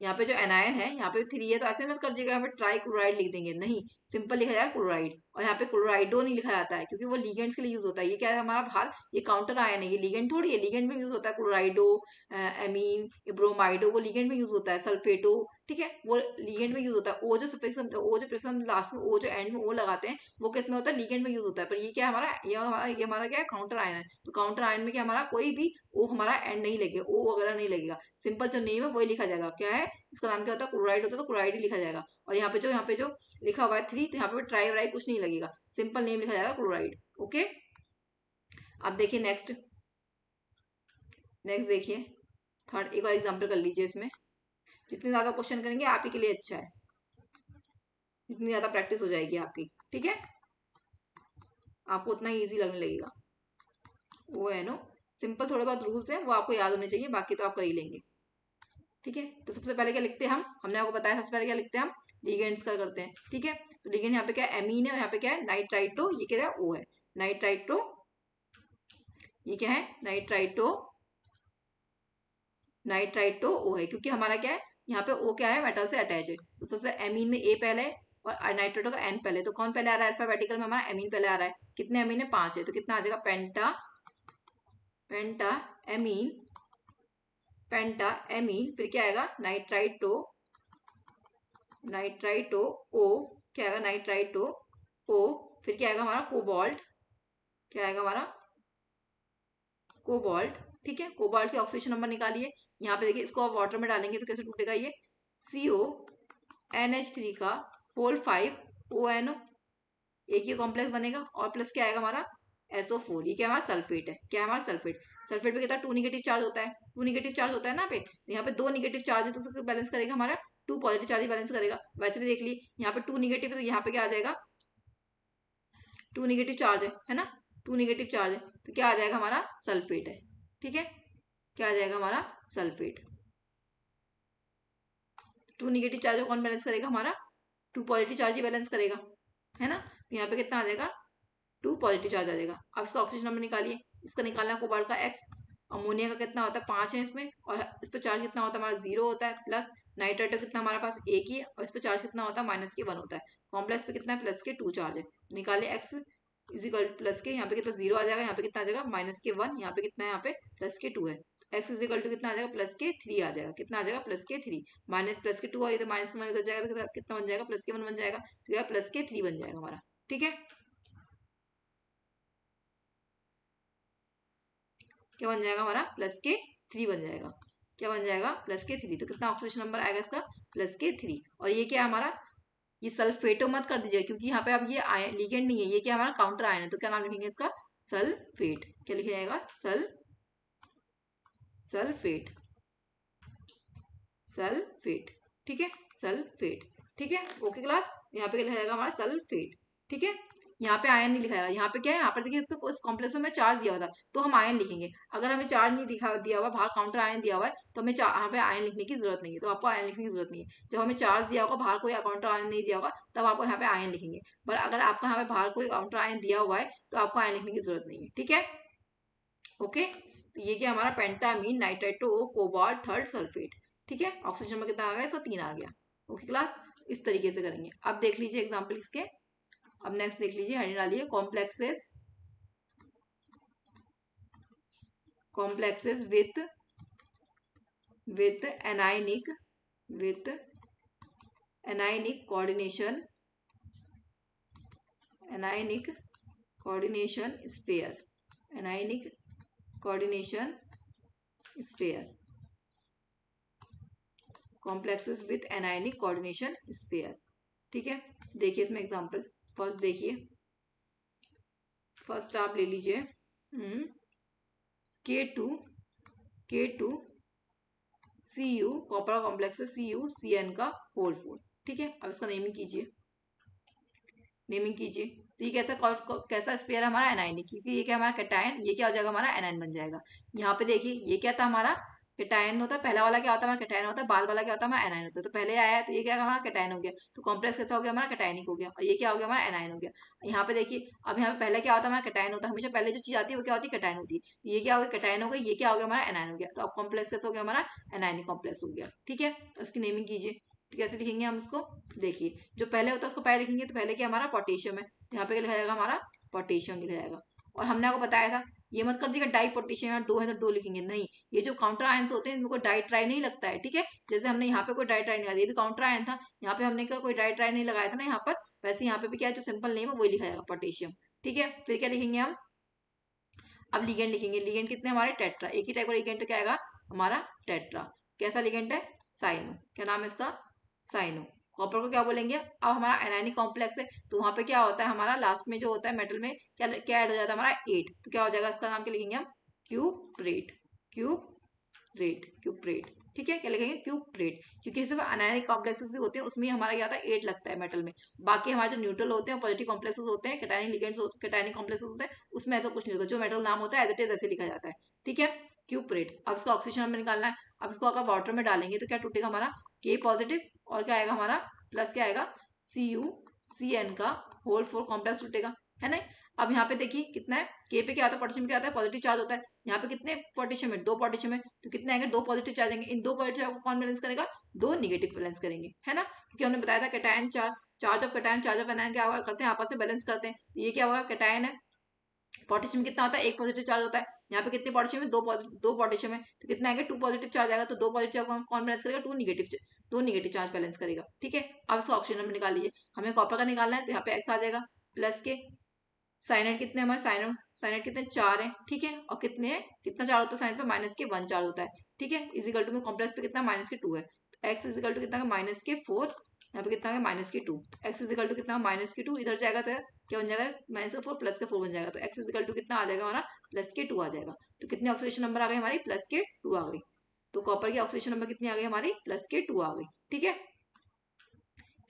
A: यहाँ पे जो एनायन है यहाँ पे 3 है, तो ऐसे मत कर दीजिएगा, यहाँ पे ट्राई क्लोराइड लिख देंगे, नहीं, सिंपल लिखा जाएगा क्लोराइड। और यहाँ पे क्लोराइडो नहीं लिखा जाता है, क्योंकि वो लिगेंड्स के लिए यूज होता है, ये क्या है हमारा बाहर, ये काउंटर आयन है, ये लिगेंड थोड़ी है, लिगेंड में यूज होता है क्लोराइडो, एमीन, ब्रोमाइडो, वो लिगेंड में यूज होता है, सल्फेटो, ठीक है, वो लिगेंड में यूज होता है। ओ जो सफिक्स, ओ जो प्रीफिक्स लास्ट में, ओ जो एंड में ओ लगाते हैं, वो किस में होता है, लिगेंड में यूज होता है। पर ये क्या है हमारा, ये हमारा क्या है, काउंटर आयन है, तो काउंटर आयन में क्या हमारा कोई भी ओ हमारा एंड नहीं लगेगा, ओ वगैरह नहीं लगेगा, सिंपल जो नेम है वही लिखा जाएगा, क्या है इसका नाम, क्या होता है, क्लोराइड होता है, तो क्लोराइड ही लिखा जाएगा। और यहाँ पे जो लिखा हुआ है 3, तो यहाँ पे ट्राई व्राई कुछ नहीं लगेगा, सिंपल नेम लिखा जाएगा क्लोराइड। ओके, अब देखिए नेक्स्ट देखिए थर्ड, एक और एग्जांपल कर लीजिए। इसमें जितने ज्यादा क्वेश्चन करेंगे आप ही के लिए अच्छा है, जितनी ज्यादा प्रैक्टिस हो जाएगी आपकी, ठीक है, आपको उतना ही ईजी लगने लगेगा। वो है नो, सिंपल थोड़े बहुत रूल्स हैं, वो आपको याद होने चाहिए, बाकी तो आप कर ही लेंगे, ठीक है। तो सबसे पहले क्या लिखते हैं हमने आपको बताया, सबसे पहले क्या लिखते हैं हम, लिगेंड्स का करते हैं, ठीक है। तो लिगेंड यहाँ पे क्या है, एमीन है, यहाँ पे क्या है नाइट्राइटो, ये क्या है ओ है, नाइट्राइटो, ये क्या है नाइट्राइटो, नाइट्राइटो ओ है, क्योंकि हमारा क्या है यहाँ पे ओ क्या है, मेटल से अटैच है, तो सबसे एमीन में ए पहले और नाइट्राइटो का एन पहले, तो कौन पहले आ रहा है, अल्फाबेटिकल में हमारा एमीन पहले आ रहा है, कितने एमीन है 5 है, तो कितना आ जाएगा पेंटा एमीन, पेंटा एमीन, फिर क्या आएगा नाइट्राइटो ओ, क्या आएगा नाइट्राइटो ओ, फिर क्या आएगा हमारा कोबाल्ट, क्या आएगा हमारा कोबाल्ट, ठीक है। कोबाल्ट के ऑक्सीडेशन नंबर निकालिए, यहाँ पे देखिए, इसको आप वाटर में डालेंगे तो कैसे टूटेगा, ये CONH3 का होल 5 ONO, एक ही कॉम्प्लेक्स बनेगा, और प्लस क्या आएगा हमारा SO4, ये क्या हमारा सल्फेट है, क्या है हमारा सल्फेट, सल्फेट पे कितना 2 निगेटिव चार्ज होता है, 2 निगेटिव चार्ज होता है ना पे, यहाँ पे 2 निगेटिव चार्ज है, तो उसको बैलेंस करेगा हमारा 2 पॉजिटिव चार्ज ही बैलेंस करेगा। वैसे भी देख ली, यहाँ पे 2 निगेटिव है, तो यहाँ पे क्या आ जाएगा 2 निगेटिव चार्ज है ना, 2 निगेटिव चार्ज है, तो क्या आ जाएगा हमारा सल्फेट है, ठीक है, क्या आ जाएगा हमारा सल्फेट। 2 निगेटिव चार्ज को कौन बैलेंस करेगा, हमारा 2 पॉजिटिव चार्ज ही बैलेंस करेगा, है ना, तो यहाँ पे कितना आ जाएगा 2 पॉजिटिव चार्ज आ जाएगा। अब इसका ऑक्सीजन नंबर निकालिए, इसका निकालना कोबाल्ट का x, अमोनिया का कितना होता है 5 है इसमें, और इस पर चार्ज कितना होता है हमारा 0 होता है, प्लस नाइट्राइट कितना हमारे पास एक ही है, और इस पर चार्ज कितना होता है -1 होता है, कॉम्प्लेक्स पे कितना है +2 चार्ज है, निकालिए x इज इक्वल प्लस के, यहाँ पे कितना 0 आ जाएगा, यहाँ पे कितना आ जाएगा -1, यहाँ पे कितना है, यहाँ पे +2 है, x इज इक्वल टू कितना आ जाएगा +3 आ जाएगा, कितना आ जाएगा +3, माइनस +2 और इधर -1 इधर जाएगा, तो कितना बन जाएगा +1 बन जाएगा, तो यह +3 बन जाएगा हमारा, ठीक है। क्या बन जाएगा हमारा +3 बन जाएगा, क्या बन जाएगा +3, तो कितना ऑक्सीडेशन नंबर आएगा इसका +3, और ये क्या है हमारा ये सल्फेटो मत कर दीजिए, क्योंकि यहाँ पे अब ये आयन लिगेंड नहीं है, ये क्या हमारा काउंटर आयन है। तो क्या नाम लिखेंगे इसका? सल्फेट। क्या लिखा जाएगा? सल्फेट। सल्फेट, ठीक है, सल्फेट, ठीक है। ओके क्लास, यहाँ पे लिखा जाएगा हमारा सल्फेट, ठीक है। यहाँ पे आयन नहीं लिखा जाएगा, यहाँ पे क्या है, यहाँ पर देखिए इसको इस कॉम्प्लेक्स में मैं चार्ज दिया हुआ था तो हम आयन लिखेंगे। अगर हमें चार्ज नहीं दिया हुआ, बाहर काउंटर आयन दिया हुआ है, तो हमें यहाँ पे आयन लिखने की जरूरत नहीं है। तो आपको आयन लिखने की जरूरत नहीं है। जब हमें चार्ज दिया होगा, बाहर कोई काउंटर आयन नहीं दिया होगा, तब आपको यहाँ पे आयन लिखेंगे। पर अगर आपका यहाँ पे बाहर कोई काउंटर आयन दिया हुआ है तो आपको आयन लिखने की जरूरत नहीं है, ठीक है। ओके, तो ये क्या हमारा पेंटामीन नाइट्राइटो कोबाल्ट थर्ड सल्फेट, ठीक है। ऑक्सीजन में कितना आ गया? इसका 3 आ गया। ओके क्लास, इस तरीके से करेंगे। अब देख लीजिए एग्जांपल इसके। अब नेक्स्ट देख लीजिए, हेडिंग डालिए complexes with anionic coordination sphere, complexes with anionic coordination sphere, ठीक है। देखिए इसमें एग्जांपल फर्स्ट देखिए, फर्स्ट आप ले लीजिए K2 Cu, कॉपर कॉम्प्लेक्स है CuCN का होल 4, ठीक है। अब इसका नेमिंग कीजिए, तो ये कैसा स्पेयर हमारा? एनायनिक, क्योंकि ये क्या हमारा कैटायन, ये क्या हो जाएगा? हमारा एनायन बन जाएगा। यहाँ पे देखिए ये क्या था हमारा? कैटायन होता है, पहला वाला क्या होता है? हमारा कैटायन होता है, बाद वाला क्या होता है? हमारा एनायन होता है। तो पहले आया है तो ये क्या हमारा? कैटायन हो गया। तो कॉम्प्लेक्स कैसा हो गया? हमारा कैटायनिक हो गया। और ये क्या हो गया? हमारा एनायन हो गया। यहाँ पे देखिए, अब यहाँ पे पहले क्या होता है? हमारा कैटायन होता है, हमेशा पहले जो चीज आती है वो क्या होती है? कैटायन होती है। ये क्या हो गया? कैटायन हो गया। ये क्या हो गया? हमारा एनायन हो गया। तो अब कॉम्प्लेक्स कैसा हो गया? हमारा एनायनिक कॉम्प्लेक्स हो गया, ठीक है। तो उसकी नेमिंग कीजिए। तो कैसे लिखेंगे हम इसको? देखिए, जो पहले होता है उसको पहले लिखेंगे। तो पहले क्या हमारा? पोटेशियम है, यहाँ पे लिखा जाएगा हमारा पोटेशियम लिखा जाएगा। और हमने आपको बताया था, ये मत कर दिएगा डाई पोटेशियम, यहाँ 2 है तो 2 लिखेंगे, नहीं। ये जो काउंटर आयंस होते हैं इनको डाई ट्राई नहीं लगता है, ठीक है। जैसे हमने यहाँ पे कोई डाई ट्राई नहीं लगाया, ये भी काउंटर आयन था, यहाँ पे हमने कोई डाई ट्राई नहीं लगाया था ना यहाँ पर, वैसे यहाँ पे भी क्या है, जो सिंपल नेम है वही लिखा जाएगा, पोटेशियम, ठीक है। फिर क्या लिखेंगे हम? अब लिगेंड लिखेंगे। लिगेंड कितने हमारे? टेट्रा। एक ही टाइप का लिगेंड क्या आएगा हमारा? टेट्रा। कैसा लिगेंड है? साइनो। क्या नाम है इसका? साइनो। कॉपर को क्या बोलेंगे? अब हमारा एनायनिक कॉम्प्लेक्स है, तो वहां पे क्या होता है हमारा? लास्ट में जो होता है मेटल में क्या क्या ऐड हो जाता है? हमारा 8। तो क्या हो जाएगा इसका नाम? क्या लिखेंगे हम? क्यूप्रेट। क्यूप्रेट, ठीक है। क्या लिखेंगे? क्यूप्रेट, क्योंकि सिर्फ अनायनिक कॉम्प्लेक्सेस होते हैं उसमें हमारा क्या होता है? 8 लगता है मेटल में। बाकी हमारे जो न्यूट्रल होते हैं, पॉजिटिव कॉम्प्लेक्सेस होते हैं, कैटायनिक लिगेंड्स, कैटायनिक कॉम्प्लेक्सेस होते हैं, उसमें ऐसा कुछ नहीं होता। जो मेटल नाम होता है एज इट इज ऐसे लिखा जाता है, ठीक है। क्यूप्रेट। अब इसका ऑक्सीजन हमें निकालना है। अब इसको अगर वाटर में डालेंगे तो क्या टूटेगा हमारा? K पॉजिटिव, और क्या आएगा हमारा? प्लस क्या आएगा? CuCN का होल 4 कॉम्प्लेक्स टूटेगा, है ना। अब यहाँ पे देखिए कितना है? K पे क्या होता है? पोटेशियम क्या आता है? पॉजिटिव चार्ज होता है। यहाँ पे कितने पोटेशियम है? 2 पोटेशियम है, तो कितने आएंगे? 2 पॉजिटिव चार्ज आएंगे। इन 2 पॉजिटिव को कौन बैलेंस करेगा? 2 निगेटिव बैलेंस करेंगे, है ना। क्योंकि हमने बताया था cation charge of cation, charge of anion क्या करते हैं? आपस में बैलेंस करते हैं। तो ये क्या होगा? कैटायन है, पोटेशियम कितना होता है? 1 पॉजिटिव चार्ज होता है। यहाँ पे कितने पोटेशियम है? 2 पोटेशियम है, तो कितना आएगा? 2 पॉजिटिव चार्ज आएगा। तो 2 पॉजिटिव कौन बैलेंस करेगा? 2 निगेटिव चार्ज बैलेंस करेगा, ठीक है। अब इसका ऑक्सीजन नंबर निकाल लीजिए। हमें कॉपर का निकालना है, तो यहाँ पे एक्स आ जाएगा प्लस के। साइनाइड कितने हमारे? साइनाइड कितने? 4 है, ठीक है। और कितने हैं? कितना चार्ज होता है साइनाइड पे? माइनस के 1 चार्ज होता है, ठीक है। इजिकल टू में कॉम्प्लेक्स पे कितना? माइनस के 2 है, तो एक्स इजिकल टू कितना? माइनस के 4। यहाँ पे कितना है? माइनस के 2। एक्स इजिकल टू कितना? माइनस के 2। इधर जाएगा तो क्या बन जाएगा? माइनस का 4 प्लस का 4 बन जाएगा। तो एक्स इजिकल टू कितना आ जाएगा हमारा? प्लस के 2 आ जाएगा। तो कितनी ऑक्सीडेशन नंबर आ गई हमारी? प्लस के 2 आ गई। तो कॉपर की ऑक्सीडेशन नंबर कितनी आ गई हमारी? प्लस के 2 आ गई, ठीक है।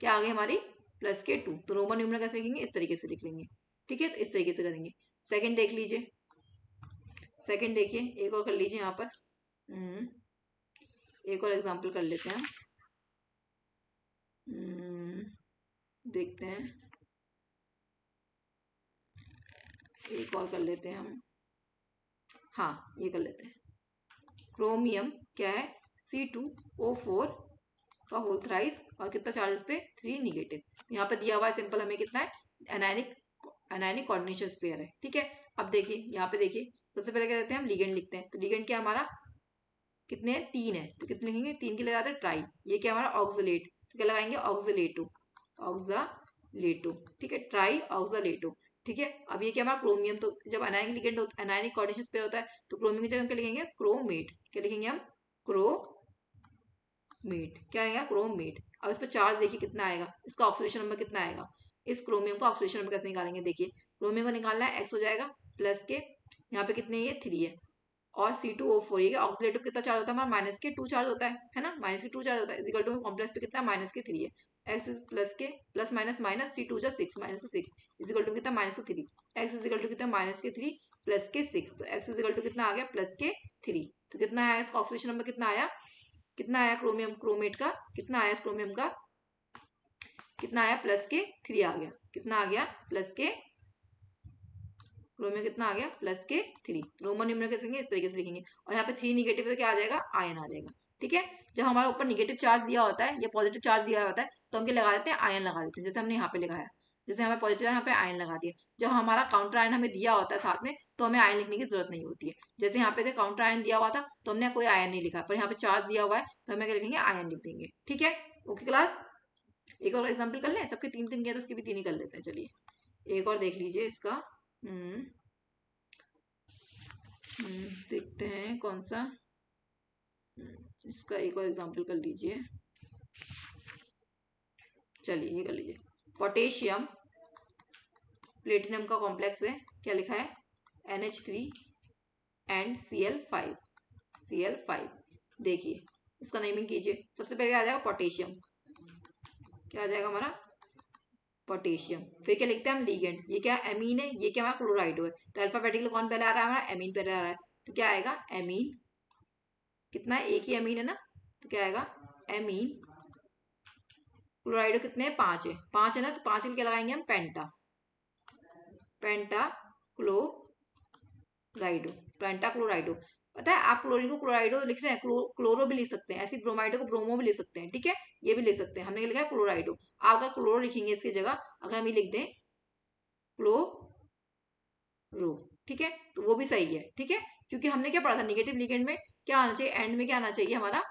A: क्या आ गई हमारी? प्लस के 2। तो रोमन न्यूमरल कैसे लिखेंगे? इस तरीके से लिख लेंगे, ठीक है। तो इस तरीके से करेंगे। सेकंड देख लीजिए, सेकंड देखिए, एक और कर लीजिए यहाँ पर। एक और एग्जांपल कर लेते हैं हम। देखते हैं, एक और कर लेते हैं हम। हाँ, ये कर लेते हैं। क्रोमियम क्या है? C2O4 का होल थ्राइस, और कितना चार्ज इस पे? 3 निगेटिव। यहाँ पे दिया हुआ है सिंपल हमें कितना है? एनायनिक कोऑर्डिनेशन स्पेयर है, ठीक है। अब देखिए यहाँ पे देखिए, सबसे पहले क्या करते हैं हम? लिगेंड लिखते हैं। तो लिगेंड क्या हमारा? कितने हैं? 3 है, तो कितने लिखेंगे? 3 के लगाते हैं ट्राई। ये क्या हमारा? ऑक्सलेट। तो क्या लगाएंगे? ऑक्सलेटो, ठीक है। ट्राई ऑक्सलेटो, ठीक है। अब ये क्या हमारा? क्रोमियम। तो जब anionic ligand anionic coordination sphere होता है तो क्रोमियम की जगह क्या लिखेंगे? क्रोमेट। क्या लिखेंगे हम? क्रोमेट। क्या आएगा? क्रोमेट। अब इस पर चार्ज देखिए कितना आएगा, इसका ऑक्सीडेशन नंबर कितना आएगा। इस क्रोमियम का ऑक्सीडेशन नंबर कैसे निकालेंगे, देखिए क्रोमियम को निकालना है, एक्स हो जाएगा प्लस के, यहाँ पे कितने, ये 3 है, और C2O4, ये ऑक्सीडेटिव कितना चार्ज होता है हमारा, माइनस के 2 चार्ज होता है ना, माइनस के 2 चार्ज होता है, इक्वल टू कॉम्प्लेक्स पे कितना, माइनस के 3 है, एक्स इज प्लस के प्लस माइनस माइनस, 3 2 जा 6, माइनस के 6 इज इक्वल टू कितना, माइनस के 3, एक्स इज इक्वल टू कितना, माइनस के 3 प्लस के 6, तो एक्स इज इक्वल टू कितना आ गया, प्लस के 3, तो कितना आया इसका ऑक्सीडेशन नंबर, कितना आया, कितना आया क्रोमियम क्रोमेट का, कितना आया इस क्रोमियम का, कितना आया, प्लस के 3 आ गया, कितना आ गया, प्लस के क्रोमियम कितना आ गया, प्लस के 3, रोमन न्यूमरल कैसे लिखेंगे, इस तरीके से लिखेंगे, और यहाँ पे 3 निगेटिव तो क्या आ जाएगा, आयन आ जाएगा। ठीक है, जब हमारे ऊपर निगेटिव चार्ज दिया होता है या पॉजिटिव चार्ज दिया होता है तो हम क्या लगा देते हैं, आयन लगा देते हैं, जैसे हमने यहाँ पे लगाया, जैसे हमें पॉजिटिव यहाँ पे आयन लगा दिया। जब हमारा काउंटर आयन हमें दिया होता है साथ में तो हमें आयन लिखने की जरूरत नहीं होती है, जैसे यहाँ पे काउंटर आयन दिया हुआ था तो हमने कोई आयन नहीं लिखा, पर यहाँ पे चार्ज दिया हुआ है तो हमें क्या लिखेंगे, आयन लिख देंगे। ठीक है, ओके क्लास, एक और एग्जाम्पल कर लें, सबके 3 3 किया तो उसकी भी 3 ही कर लेते हैं। चलिए एक और देख लीजिए इसका, देखते हैं कौन सा, इसका एक और एग्जांपल कर लीजिए। चलिए ये कर लीजिए, पोटेशियम प्लेटिनम का कॉम्प्लेक्स है, क्या लिखा है, NH3 एंड Cl5। देखिए इसका नेमिंग कीजिए, सबसे पहले आ जाएगा पोटेशियम, क्या आ जाएगा हमारा, पोटेशियम, फिर क्या लिखते हैं हम, लिगेंड, ये क्या एमीन है, ये क्या हमारा क्लोराइड है, तो अल्फाबेटिकली कौन पहले आ रहा है हमारा, एमीन पहले आ रहा है, तो क्या आएगा, एमीन, कितना है, एक ही एमीन है ना, तो क्या आएगा, एमीन, क्लोराइडो कितने हैं, 5 है, 5 है ना, तो 5 के क्या लगाएंगे हम, पेंटा, पेंटा क्लोराइडो, पेंटा क्लोराइडो। पता है आप क्लोरीन को क्लोराइडो लिख रहे हैं, क्लोरो भी लिख सकते हैं, ऐसी ब्रोमाइडो को ब्रोमो भी लिख सकते हैं। ठीक है, ये भी लिख सकते हैं, हमने लिखा है क्लोराइडो, आप अगर क्लोरो लिखेंगे इसकी जगह, अगर हम ये लिख दें क्लोरो, ठीक है, तो वो भी सही है। ठीक है, क्योंकि हमने क्या पढ़ा था, निगेटिव लिगेंड में क्या आना चाहिए, एंड में क्या आना चाहिए हमारा,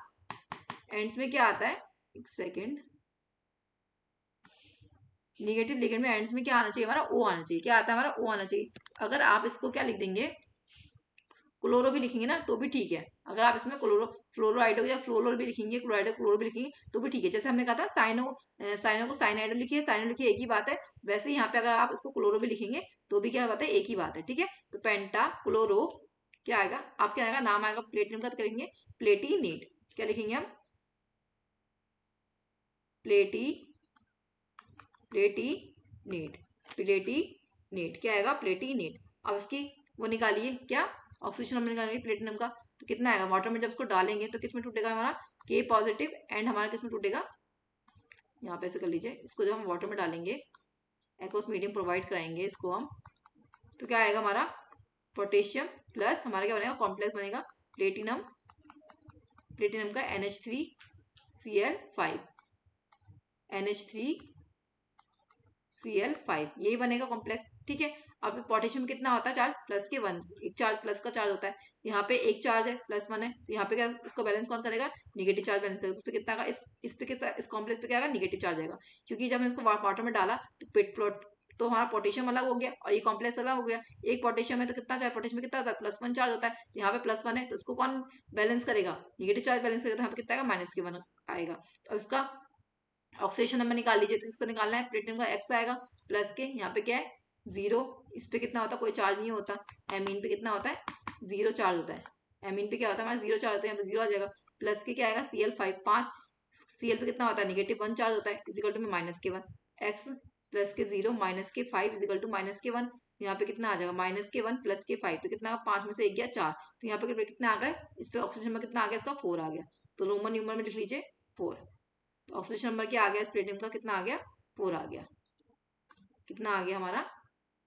A: एंड्स में क्या आता है, एक सेकेंड, निगेटिव लिगेंड में एंड्स में क्या आना चाहिए हमारा, ओ आना चाहिए, क्या आता है हमारा, ओ आना चाहिए। अगर आप इसको क्या लिख देंगे, क्लोरो भी लिखेंगे ना तो भी ठीक है, अगर आप इसमें क्लोरो फ्लोराइडो या फ्लोरो भी लिखेंगे, क्लोराइडो क्लोरो भी लिखेंगे तो भी ठीक है, जैसे हमने कहा था साइनो को साइनाइडो लिखिए, साइनो लिखिए, एक ही बात है। वैसे ही यहाँ पे अगर आप इसको क्लोरो भी लिखेंगे तो भी क्या बात है, एक ही बात है। ठीक है, तो पेंटा क्लोरो क्या आएगा, आप क्या आएगा, नाम आएगा प्लेटिनम का, तो क्या लिखेंगे, प्लेटिनेट, क्या लिखेंगे हम, प्लेटिनेट, प्लेटिनेट क्या आएगा, प्लेटिनेट। अब इसकी वो निकालिए, क्या ऑक्सीजन नंबर निकालेंगे प्लेटिनम का, तो कितना आएगा, वाटर में जब इसको डालेंगे तो किसमें टूटेगा हमारा, K पॉजिटिव, एंड हमारा किसमें टूटेगा, यहाँ पे ऐसे कर लीजिए, इसको जब हम वाटर में डालेंगे, एक्वस मीडियम प्रोवाइड कराएंगे इसको हम, तो क्या आएगा हमारा, पोटेशियम प्लस हमारा क्या बनेगा, कॉम्प्लेक्स बनेगा प्लेटिनम, प्लेटिनम का NH3Cl5, NH3Cl5 यही बनेगा कॉम्प्लेक्स। ठीक है, अब पोटेशियम कितना होता है चार्ज, प्लस के 1, एक चार्ज प्लस का चार्ज होता है, यहाँ पे एक चार्ज है +1 है, तो यहाँ पे क्या, इसको बैलेंस कौन करेगा, निगेटिव चार्ज बैलेंस करेगा, उस पे कितना का, इस पे इस कॉम्प्लेक्स पे क्या आएगा, निगेटिव चार्ज आएगा, क्योंकि जब हमने इसको वाटर में डाला तो पेट प्लॉट, तो हमारा पोटेशियम अलग हो गया और ये कॉम्प्लेक्स अलग हो गया, एक पोटेशियम है तो कितना चार्ज, पोटेशियम में कितना होता है, +1 चार्ज होता है, यहाँ पे +1 है तो इसको कौन बैलेंस करेगा, निगेटिव चार्ज बैलेंस करेगा, तो यहाँ पे कितना आएगा, -1 आएगा। तो इसका ऑक्सीडेशन नंबर निकाल लीजिए, तो इसको निकालना है, प्लेटिनम का X आएगा प्लस के, यहाँ पे क्या है 0, इस पे कितना होता है, कोई चार्ज नहीं होता, एमीन पे कितना होता है, 0 चार्ज होता है, एमीन पे क्या होता है हमारा, 0 चार्ज होता है, यहाँ पे 0 आ जाएगा, प्लस के क्या आएगा, Cl5 5, Cl पे कितना होता है, -1 चार्ज होता है, इजिकल टू में -1, x प्लस के 0 -5 इजिकल टू -1, यहाँ पे कितना आ जाएगा, -1 प्लस के 5, तो कितना, 5 में से 1 गया 4, तो यहाँ पे कितना आ गया, इस पे ऑक्सीजन नंबर कितना आ गया, इसका 4 आ गया, तो रोमन न्यूमरल में लिख लीजिए 4, तो ऑक्सीजन नंबर क्या आ गया, इस प्लेटिनम का कितना आ गया, 4 आ गया, कितना आ गया हमारा,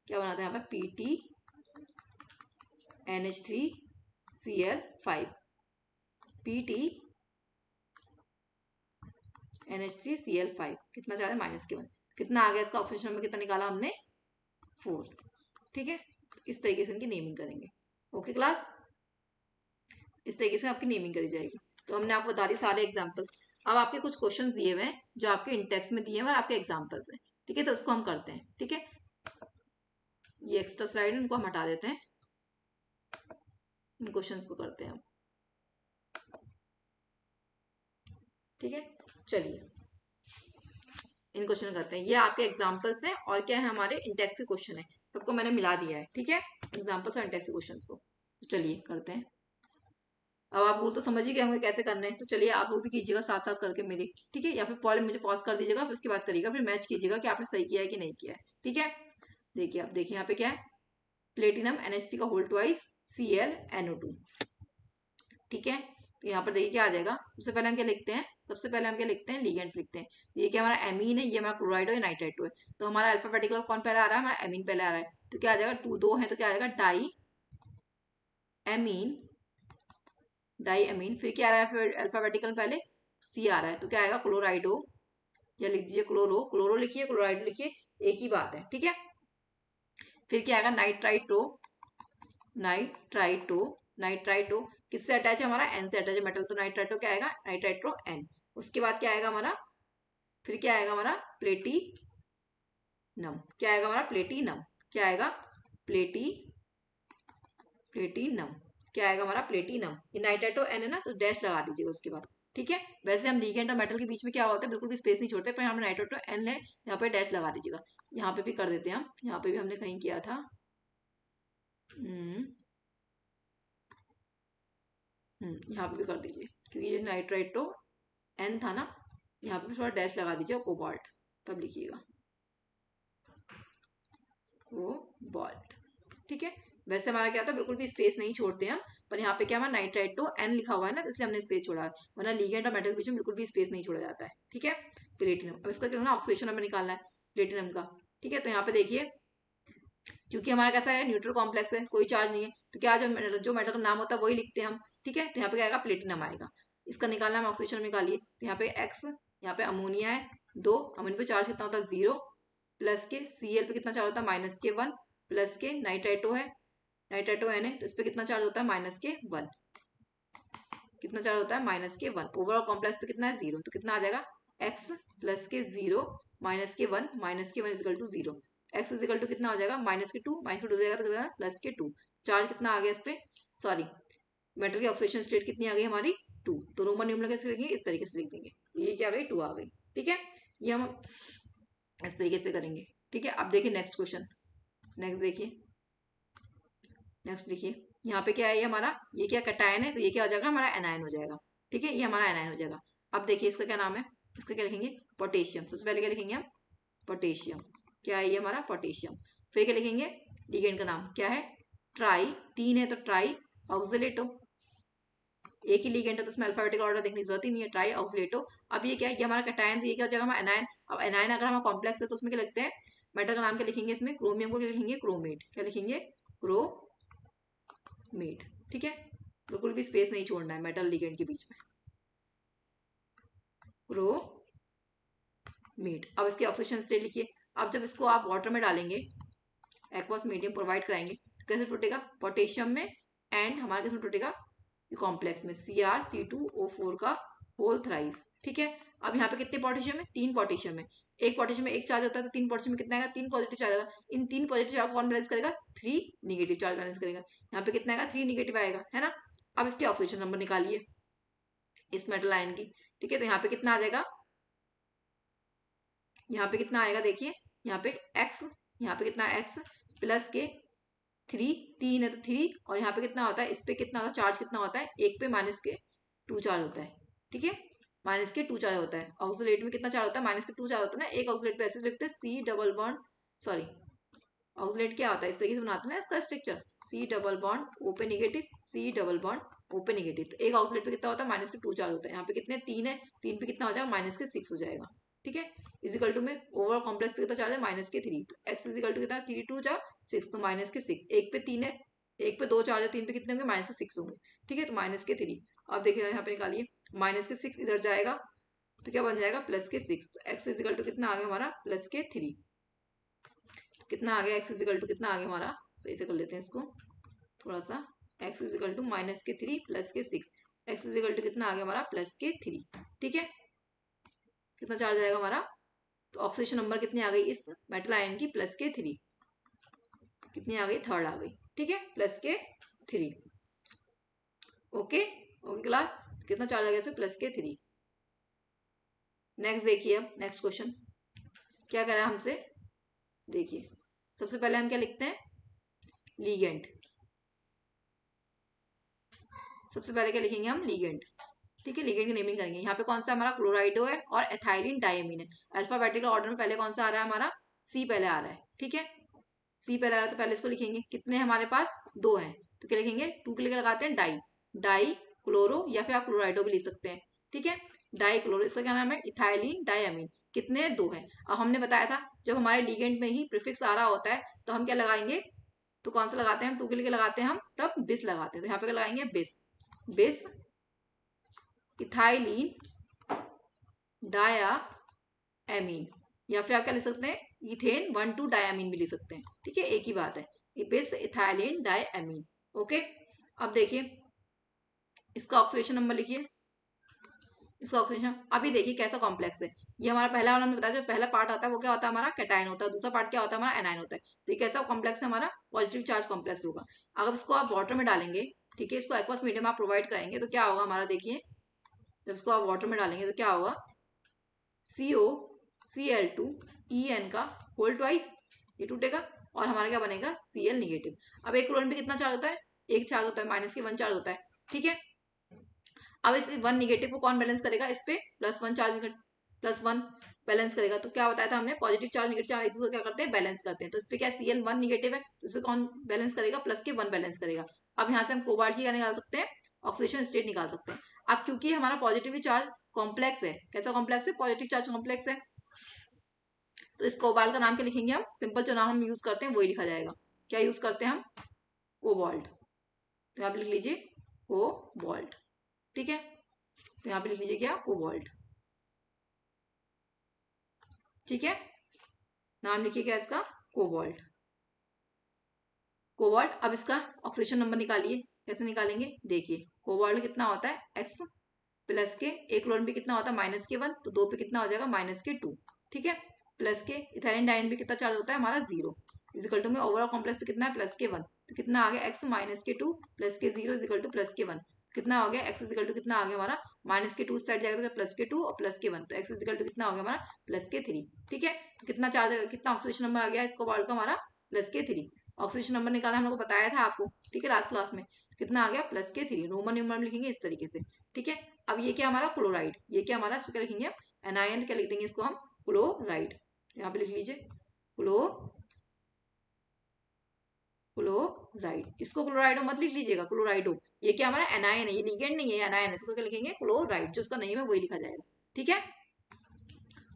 A: क्या बनाता है यहाँ पे, PT NH3Cl5, PT NH3Cl5 कितना चाह रहे हैं, -1, कितना आ गया इसका ऑक्सीजन नंबर, कितना निकाला हमने, 4। ठीक है, इस तरीके से इनकी नेमिंग करेंगे। ओके क्लास, इस तरीके से आपकी नेमिंग करी जाएगी। तो हमने आपको बता दी सारे एग्जाम्पल्स। अब आपके कुछ क्वेश्चंस दिए हुए हैं जो आपके इंटेक्स में दिए हुए हैं और आपके एग्जाम्पल्स हैं। ठीक है, तो उसको हम करते हैं। ठीक है, ये एक्स्ट्रा स्लाइड है, इनको हम हटा देते हैं, इन क्वेश्चंस को करते हैं हम। ठीक है, चलिए इन क्वेश्चन करते हैं। ये आपके एग्जाम्पल्स हैं और क्या है हमारे इंटेक्स के क्वेश्चन है, सबको मैंने मिला दिया है, ठीक है, एग्जाम्पल्स और इंटेक्स के क्वेश्चन को। तो चलिए करते हैं। अब आप रूल तो समझ ही गए होंगे कैसे करने हैं, तो चलिए आप लोग भी कीजिएगा साथ साथ करके मेरे, ठीक है, या फिर पहले मुझे पॉज कर दीजिएगा, फिर उसके बाद करिएगा, फिर मैच कीजिएगा कि आपने सही किया है कि नहीं किया है, ठीक है। देखिए आप देखिए यहाँ पे क्या है, प्लेटिनम NH3 का होल ट्वाइस Cl NO2, ठीक है। तो यहाँ पर देखिए क्या आ जाएगा, सबसे पहले हम क्या लिखते हैं, सबसे पहले हम क्या लिखते हैं, लिगेंड्स लिखते हैं। ये क्या हमारा एमीन है, ये हमारा क्लोराइड है, नाइट्राइट है। तो हमारा अल्फाबेटिकल कौन पहले आ रहा है, हमारा एमीन पहले आ रहा है, तो क्या आ जाएगा, टू दो है तो क्या आ जाएगा, डाई एमीन, डाई एमीन। फिर क्या आ रहा है अल्फाबेटिकल में पहले, सी आ रहा है, तो क्या आएगा, क्लोराइडो, या लिख दीजिए क्लोरो, क्लोरो लिखिए, क्लोराइडो लिखिए, एक ही बात है, ठीक है। फिर क्या आएगा, नाइट्राइटो, नाइट्राइटो, नाइट्राइटो किससे अटैच है, हमारा एन से अटैच है मेटल, तो नाइट्राइटो क्या आएगा, नाइट्राइट्रो एन। उसके बाद क्या आएगा हमारा, फिर क्या आएगा हमारा प्लेटिनम, क्या आएगा हमारा प्लेटिनम, क्या आएगा प्लेटिनम, क्या आएगा हमारा प्लेटिनम। ये नाइट्राइटो एन है ना, तो डैश लगा दीजिएगा उसके बाद, ठीक है। वैसे हम लिगेंड और मेटल के बीच में क्या होता है, बिल्कुल भी स्पेस नहीं छोड़ते, पर यहाँ पे नाइट्राइटो एन है, यहाँ पे डैश लगा दीजिएगा। यहाँ पे भी कर देते हैं हम, यहाँ पे भी हमने कहीं किया था, यहाँ पे भी कर दीजिए, क्योंकि ये नाइट्राइटो एन था ना, यहाँ पे थोड़ा डैश लगा दीजिए, कोबाल्ट तब लिखिएगा, कोबाल्ट, ठीक है। वैसे हमारा क्या था, बिल्कुल भी स्पेस नहीं छोड़ते हम, पर यहाँ पे क्या हमारा नाइट्राइटो एन लिखा हुआ है ना, इसलिए हमने स्पेस छोड़ा है, वरना लिगेंड और मेटल के बीच में बिल्कुल भी स्पेस नहीं छोड़ा जाता है, ठीक है। प्लेटिनम, अब इसका क्या ना ऑक्सीडेशन नंबर निकालना है प्लेटिनम का, ठीक है। तो यहाँ पे देखिए, क्योंकि हमारा कैसा है, न्यूट्रल कॉम्प्लेक्स है, कोई चार्ज नहीं है, तो क्या जो मेटल का नाम होता है वही लिखते हैं हम, ठीक है। तो यहाँ पे क्या आएगा, प्लेटिनम आएगा, इसका निकालना हम ऑक्सीजन निकालिए, तो यहाँ पे एक्स, यहाँ पे अमोनिया है दो, अमोनिया पे चार्ज कितना होता है, 0, प्लस के Cl पे कितना चार्ज होता है, -1, प्लस के नाइट्राइटो है, नाइट्राइटो एन है, तो इस पे कितना चार्ज होता है, -1, कितना चार्ज होता है, -1। ओवरऑल कॉम्प्लेक्स पे कितना है, 0, तो कितना आ जाएगा, एक्स प्लस के 0 -1, -1 equal to 0, x equal to कितना हो जाएगा, -2, -2 जाएगा तो कितना, +2। चार्ज कितना आ गया इस पे, सॉरी, मेटल की ऑक्सीडेशन स्टेट कितनी आ गई हमारी, 2। तो रोमन न्यूमरल कैसे लिखेंगे, इस तरीके से लिख देंगे, ये क्या आ गई, 2 आ गई, ठीक है। ये हम इस तरीके से करेंगे, ठीक है। अब देखिए नेक्स्ट क्वेश्चन, नेक्स्ट देखिए, नेक्स्ट देखिए, यहाँ पे क्या है, ये हमारा, ये क्या कटायन है, तो ये क्या हो जाएगा, हमारा एनायन हो जाएगा, ठीक है, ये हमारा एनायन हो जाएगा। अब देखिए इसका क्या नाम है, इसका क्या लिखेंगे, पोटेशियम, सबसे पहले क्या लिखेंगे हम, पोटेशियम, क्या है ये हमारा पोटेशियम। फिर क्या लिखेंगे, लिगेंड का नाम क्या है, ट्राई, 3 है तो ट्राई ऑक्सिलेटो, एक ही लिगेंड है तो उसमें अल्फाबेटिकल ऑर्डर देखने की जरूरत ही नहीं है, ट्राई ऑक्सिलेटो। अब ये क्या है, ये हमारा कटायन, तो ये क्या हो जाएगा हमारा एनायन। अब एनायन अगर हमारा कॉम्प्लेक्स है तो उसमें क्या लिखते हैं, मेटल का नाम क्या लिखेंगे, इसमें क्रोमियम को क्या लिखेंगे, क्रोमेट, क्या लिखेंगे, क्रोमेट, ठीक है। बिल्कुल भी स्पेस नहीं छोड़ना है मेटल लिगेंड के बीच में, क्रोमेट। अब इसके ऑक्सीडेशन स्टेट लिखिए। अब जब इसको आप वाटर में डालेंगे, एक्वस मीडियम प्रोवाइड कराएंगे, तो कैसे टूटेगा, पोटेशियम में, एंड हमारा किसमें टूटेगा, कॉम्प्लेक्स में, Cr(C2O4) का होल थ्राइस, ठीक है। अब यहाँ पे कितने पोटेशियम है, 3 पोटेशियम है, एक पोटेशियम में एक चार्ज होता है, तो 3 पोटेशियम में कितना आएगा, 3 पॉजिटिव चार्ज आएगा। इन 3 पॉजिटिव चार्ज कौन बैलेंस करेगा, 3 निगेटिव चार्ज बैलेंस करेगा। यहाँ पे कितना आएगा, 3 निगेटिव आएगा, है ना। अब इसके ऑक्सीडेशन नंबर निकालिए इस मेटल आयन की, ठीक है। तो यहाँ पे कितना आ जाएगा, यहाँ पे कितना आएगा, देखिए यहाँ पे x, यहाँ पे कितना x प्लस के 3, 3 है तो 3, और यहाँ पे कितना होता है, इस पे कितना होता है, चार्ज कितना होता है, एक पे -2 चार्ज होता है, ठीक है, -2 चार्ज होता है। ऑक्सीलेट में कितना चार्ज होता है, -2 चार्ज होता है ना। एक ऑक्सीलेट पे ऐसे लिखते हैं, C double bond, sorry, oxalate क्या होता है, इस तरीके से बनाते हैं ना इसका structure, C double bond open negative, C double bond open negative. तो एक ऑक्सीलेट पे कितना होता है, -2 चार्ज होता है। यहाँ पे कितने, 3 है, 3 पे कितना हो जाएगा, -6 हो जाएगा, ठीक है। इजिकल टू में ओवरऑल कॉम्प्लेक्स पे कितना चार्ज है, -3, तो x इजिकल टू कितना, 3 2 जा 6, तो -6, एक पे 3 है, एक पे 2 चार्ज है, 3 पे कितने होंगे, -6 होंगे, ठीक है। तो -3, अब देखिए यहाँ पे निकालिए, -6 इधर जाएगा तो क्या बन जाएगा, +6, तो x इजिकल टू कितना आ गया हमारा, +3, कितना आ गया, x इजिकल टू कितना आ गया हमारा, सही से कर लेते हैं इसको थोड़ा सा, x equal to -3 +6, x equal to कितना आ गया हमारा, +3, ठीक है। कितना चार्ज आएगा हमारा, तो ऑक्सीडेशन नंबर कितनी आ गई इस मेटल आयन की, +3, कितनी आ गई, 3rd आ गई, ठीक है, +3, ओके, ओके क्लास, कितना चार्ज आ गया इसमें, +3। नेक्स्ट देखिए, अब नेक्स्ट क्वेश्चन, क्या कह रहा है हमसे, देखिए सबसे पहले हम क्या लिखते हैं, लीगेंड। सबसे पहले क्या लिखेंगे हम, लीगेंड। ठीक है, लिगेंड की नेमिंग करेंगे। यहाँ पे कौन सा हमारा क्लोराइडो है और एथाइलिन डायमीन है। अल्फाबेटिकल ऑर्डर में पहले कौन सा आ रहा है हमारा, सी पहले आ रहा है। ठीक है, सी पहले आ रहा है तो पहले इसको लिखेंगे। कितने हमारे पास, 2 हैं, तो क्या लिखेंगे, 2 के लिए लगाते हैं डाई, डाई क्लोरो, या फिर आप क्लोराइडो भी लिख सकते हैं। ठीक है, डाई क्लोरो, इसका क्या नाम है, इथाइलिन डायमीन। कितने, 2 हैं। अब हमने बताया था जब हमारे लिगेंड में ही प्रीफिक्स आ रहा होता है तो हम क्या लगाएंगे, तो कौन सा लगाते हैं हम, 2 के लिए लगाते हैं हम, तब बिस लगाते हैं। तो यहाँ पे क्या लगाएंगे, बिस, बिस इथाइलिन डाया एमीन, या फिर आप क्या लिख सकते हैं, इथेन 1,2 डायमीन भी लिख सकते हैं। ठीक है, एक ही बात है, बिस इथाइलिन डायमीन। ओके, अब देखिए इसका ऑक्सीडेशन नंबर लिखिए। इसका ऑक्सीडेशन अभी देखिए कैसा कॉम्प्लेक्स है। ये हमारा पहला वाला हमने बताया, जो पहला पार्ट आता है वो क्या होता है हमारा, कैटायन होता है। दूसरा पार्ट क्या होता है हमारा, एनायन होता है। तो ये कैसा कॉम्प्लेक्स है हमारा, पॉजिटिव चार्ज कॉम्प्लेक्स होगा। अगर इसको आप वाटर में डालेंगे, ठीक है, इसको एक्वस मीडियम आप प्रोवाइड कराएंगे तो क्या होगा हमारा, देखिए जब इसको आप वाटर में डालेंगे तो क्या होगा, COCl2 का होल ट्वाइस, ये टूटेगा और हमारा क्या बनेगा, Cl निगेटिव। अब एक क्लोरीन पे कितना चार्ज होता है, एक चार्ज होता है, -1 चार्ज होता है। ठीक है, अब इस 1 निगेटिव को कौन बैलेंस करेगा, इस पे +1 चार्ज, +1 बैलेंस करेगा। तो क्या बताया था हमने, पॉजिटिव चार्ज नेगेटिव चार्ज एक दूसरे को क्या करते हैं, बैलेंस करते हैं। तो इस पे क्या, Cl1 निगेटिव है तो इस पे कौन बैलेंस करेगा, +1 बैलेंस करेगा। अब यहाँ से हम कोबाल्ट की क्या निकाल सकते हैं, ऑक्सीडेशन स्टेट निकाल सकते हैं। अब क्योंकि हमारा पॉजिटिव चार्ज कॉम्प्लेक्स है, कैसा कॉम्प्लेक्स है, पॉजिटिव चार्ज कॉम्प्लेक्स है, तो इस कोबाल्ट का नाम क्या लिखेंगे हम, सिंपल जो नाम हम यूज करते हैं वही लिखा जाएगा। क्या यूज करते हैं हम, कोबाल्ट। तो यहाँ पे लिख लीजिए कोबाल्ट। ठीक है, तो यहाँ पे लिख लीजिए क्या, कोबाल्ट। ठीक है, नाम लिखिए क्या इसका, कोबाल्ट, कोबाल्ट। अब इसका ऑक्सीडेशन नंबर निकालिए। कैसे निकालेंगे, देखिए कोबाल्ट कितना होता है, X प्लस के, एक क्लोरीन पे कितना होता है, -1, तो 2 पे कितना हो जाएगा, -2। ठीक है, प्लस के इथाइलिन डायन पे कितना चार्ज होता है हमारा, 0, इजिकल टू में ओवरऑल कॉम्प्लेक्स पे कितना है, +1। तो कितना आ गया, X -2 +0 इजिकल टू +1। कितना हो गया, X इजिकल टू कितना आ गया हमारा, -2 साइड जाएगा तो +2 और +1, तो X इजिकल टू कितना हो गया हमारा, +3। ठीक है, तो कितना चार्ज, कितना ऑक्सीडेशन नंबर आ गया इसको कोबाल्ट का हमारा, +3। ऑक्सीडेशन नंबर निकालना हम लोग को बताया था आपको, ठीक है, लास्ट क्लास में। कितना आ गया, +3। रोमन न्यूमरल लिखेंगे इस तरीके से। ठीक है, अब ये क्या हमारा क्लोराइड, ये क्या हमारा, इसको क्या लिखेंगे एनायन, क्या लिख देंगे इसको हम, क्लोराइड। यहाँ पे लिख लीजिए क्लोराइड। इसको क्लोराइडो मत लिख लीजिएगा, क्लोराइडो। ये क्या हमारा एनायन है, ये लिगेंड नहीं है, एनायन है। इसको क्या लिखेंगे, क्लोराइड। जो उसका नेम है वही लिखा जाएगा। ठीक है,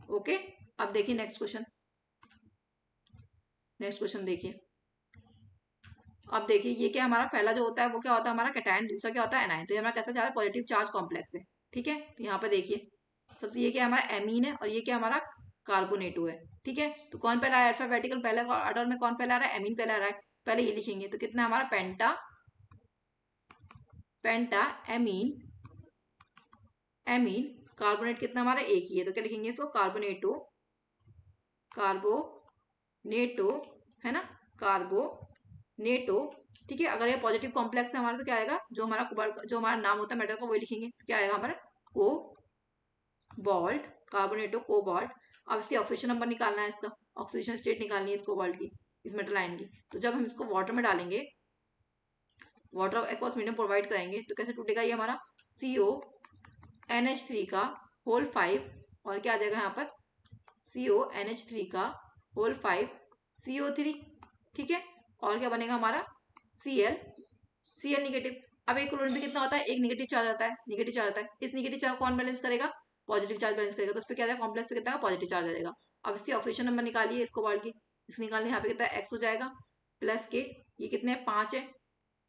A: ओके। अब देखिए नेक्स्ट क्वेश्चन, नेक्स्ट क्वेश्चन देखिए। अब देखिए ये क्या हमारा, पहला जो होता है वो क्या होता है हमारा कैटायन, दूसरा क्या होता है एनायन। तो ये हमारा कैसा चाह रहा है, पॉजिटिव चार्ज कॉम्प्लेक्स है। ठीक है, तो यहाँ पे देखिए सबसे ये क्या हमारा एमीन है और ये क्या हमारा कार्बोनेटो है। ठीक है, तो कौन पहला है, अल्फाबेटिकल पहले ऑर्डर में कौन पहला आ रहा है, एमीन पहला आ रहा है। पहले ये लिखेंगे तो कितना हमारा पेंटा, पेंटा एमीन, एमीन कार्बोनेट कितना हमारा, एक ही है। तो क्या लिखेंगे इसको, कार्बोनेटो, कार्बोनेटो, है ना, कार्बोनेटो। ठीक है, अगर ये पॉजिटिव कॉम्प्लेक्स है हमारा तो क्या आएगा, जो हमारा कोबाल्ट, जो हमारा नाम होता है मेटल का वही लिखेंगे। तो क्या आएगा हमारा, कोबाल्ट, कार्बोनेटो कोबाल्ट। अब इसकी ऑक्सीडेशन नंबर निकालना है, इसका ऑक्सीडेशन स्टेट निकालनी है इस कोबाल्ट की, इस मेटल आयन की। तो जब हम इसको वाटर में डालेंगे, वाटर एक्वस मीडियम प्रोवाइड कराएंगे, तो कैसे टूटेगा ये हमारा, CONH3 का होल 5, और क्या आ जाएगा यहाँ पर, CONH3 का होल 5 CO3। ठीक है, और क्या बनेगा हमारा, Cl निगेटिव। अब एक क्लोरीन पे कितना होता है, एक निगेटिव चार्ज आता है, निगेटिव चार्ज आता है। इस निगेटिव चार्ज कौन बैलेंस करेगा, पॉजिटिव चार्ज बैलेंस करेगा। तो उस पर क्या आएगा, कॉम्प्लेक्स पे कितना पॉजिटिव चार्ज आ जाएगा। अब इसकी ऑक्सीडेशन नंबर निकालिए इसको कोबाल्ट की, इस निकालने यहाँ पे कितना X हो जाएगा, प्लस के, ये कितने 5 है।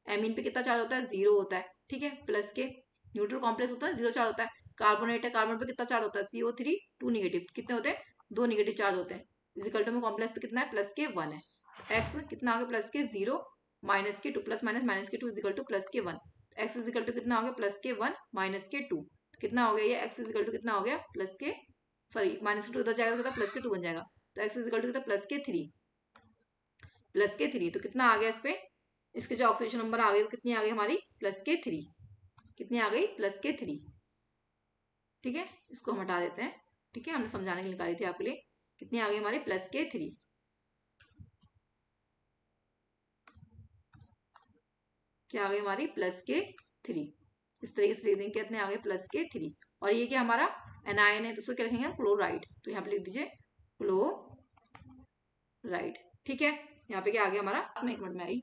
A: एमीन पे कितना चार्ज होता है, 0 होता है। ठीक है, प्लस के, न्यूट्रल कॉम्प्लेक्स होता है 0 चार्ज होता है। कार्बोनेट है, कार्बन पे कितना चार्ज होता है, CO3 2 निगेटिव, कितने होते हैं, 2 निगेटिव चार्ज होते हैं। इजिकल टू में कॉम्प्लेक्स पे कितना है, +1 है। X कितना आ गया, +0 -2 plus minus -2 equal to +1। X equal to कितना हो गया, +1 -2, कितना हो गया ये, X इजिकल टू कितना हो गया, सॉरी -2 उधर जाएगा तो +2 बन जाएगा। तो X इजिकल टू कितना, +3। तो कितना आ गया इस पे, इसके जो ऑक्सीडेशन नंबर आ गई वो कितनी आ गई हमारी, +3। कितनी आ गई, +3। ठीक है, इसको हम हटा देते हैं। ठीक है, हमने समझाने के लिए निकाली थी आपके लिए। कितनी आ गई हमारी प्लस के 3। क्या आ गई हमारी प्लस के 3। इस तरीके से लिख देंगे कितने आ गए प्लस के 3। और ये क्या हमारा एनायन है तो उसको क्या लिखेंगे हम क्लोराइड, तो यहाँ पे लिख दीजिए क्लोराइड। ठीक है, यहाँ पे क्या आ गया हमारा, एक मिनट में आई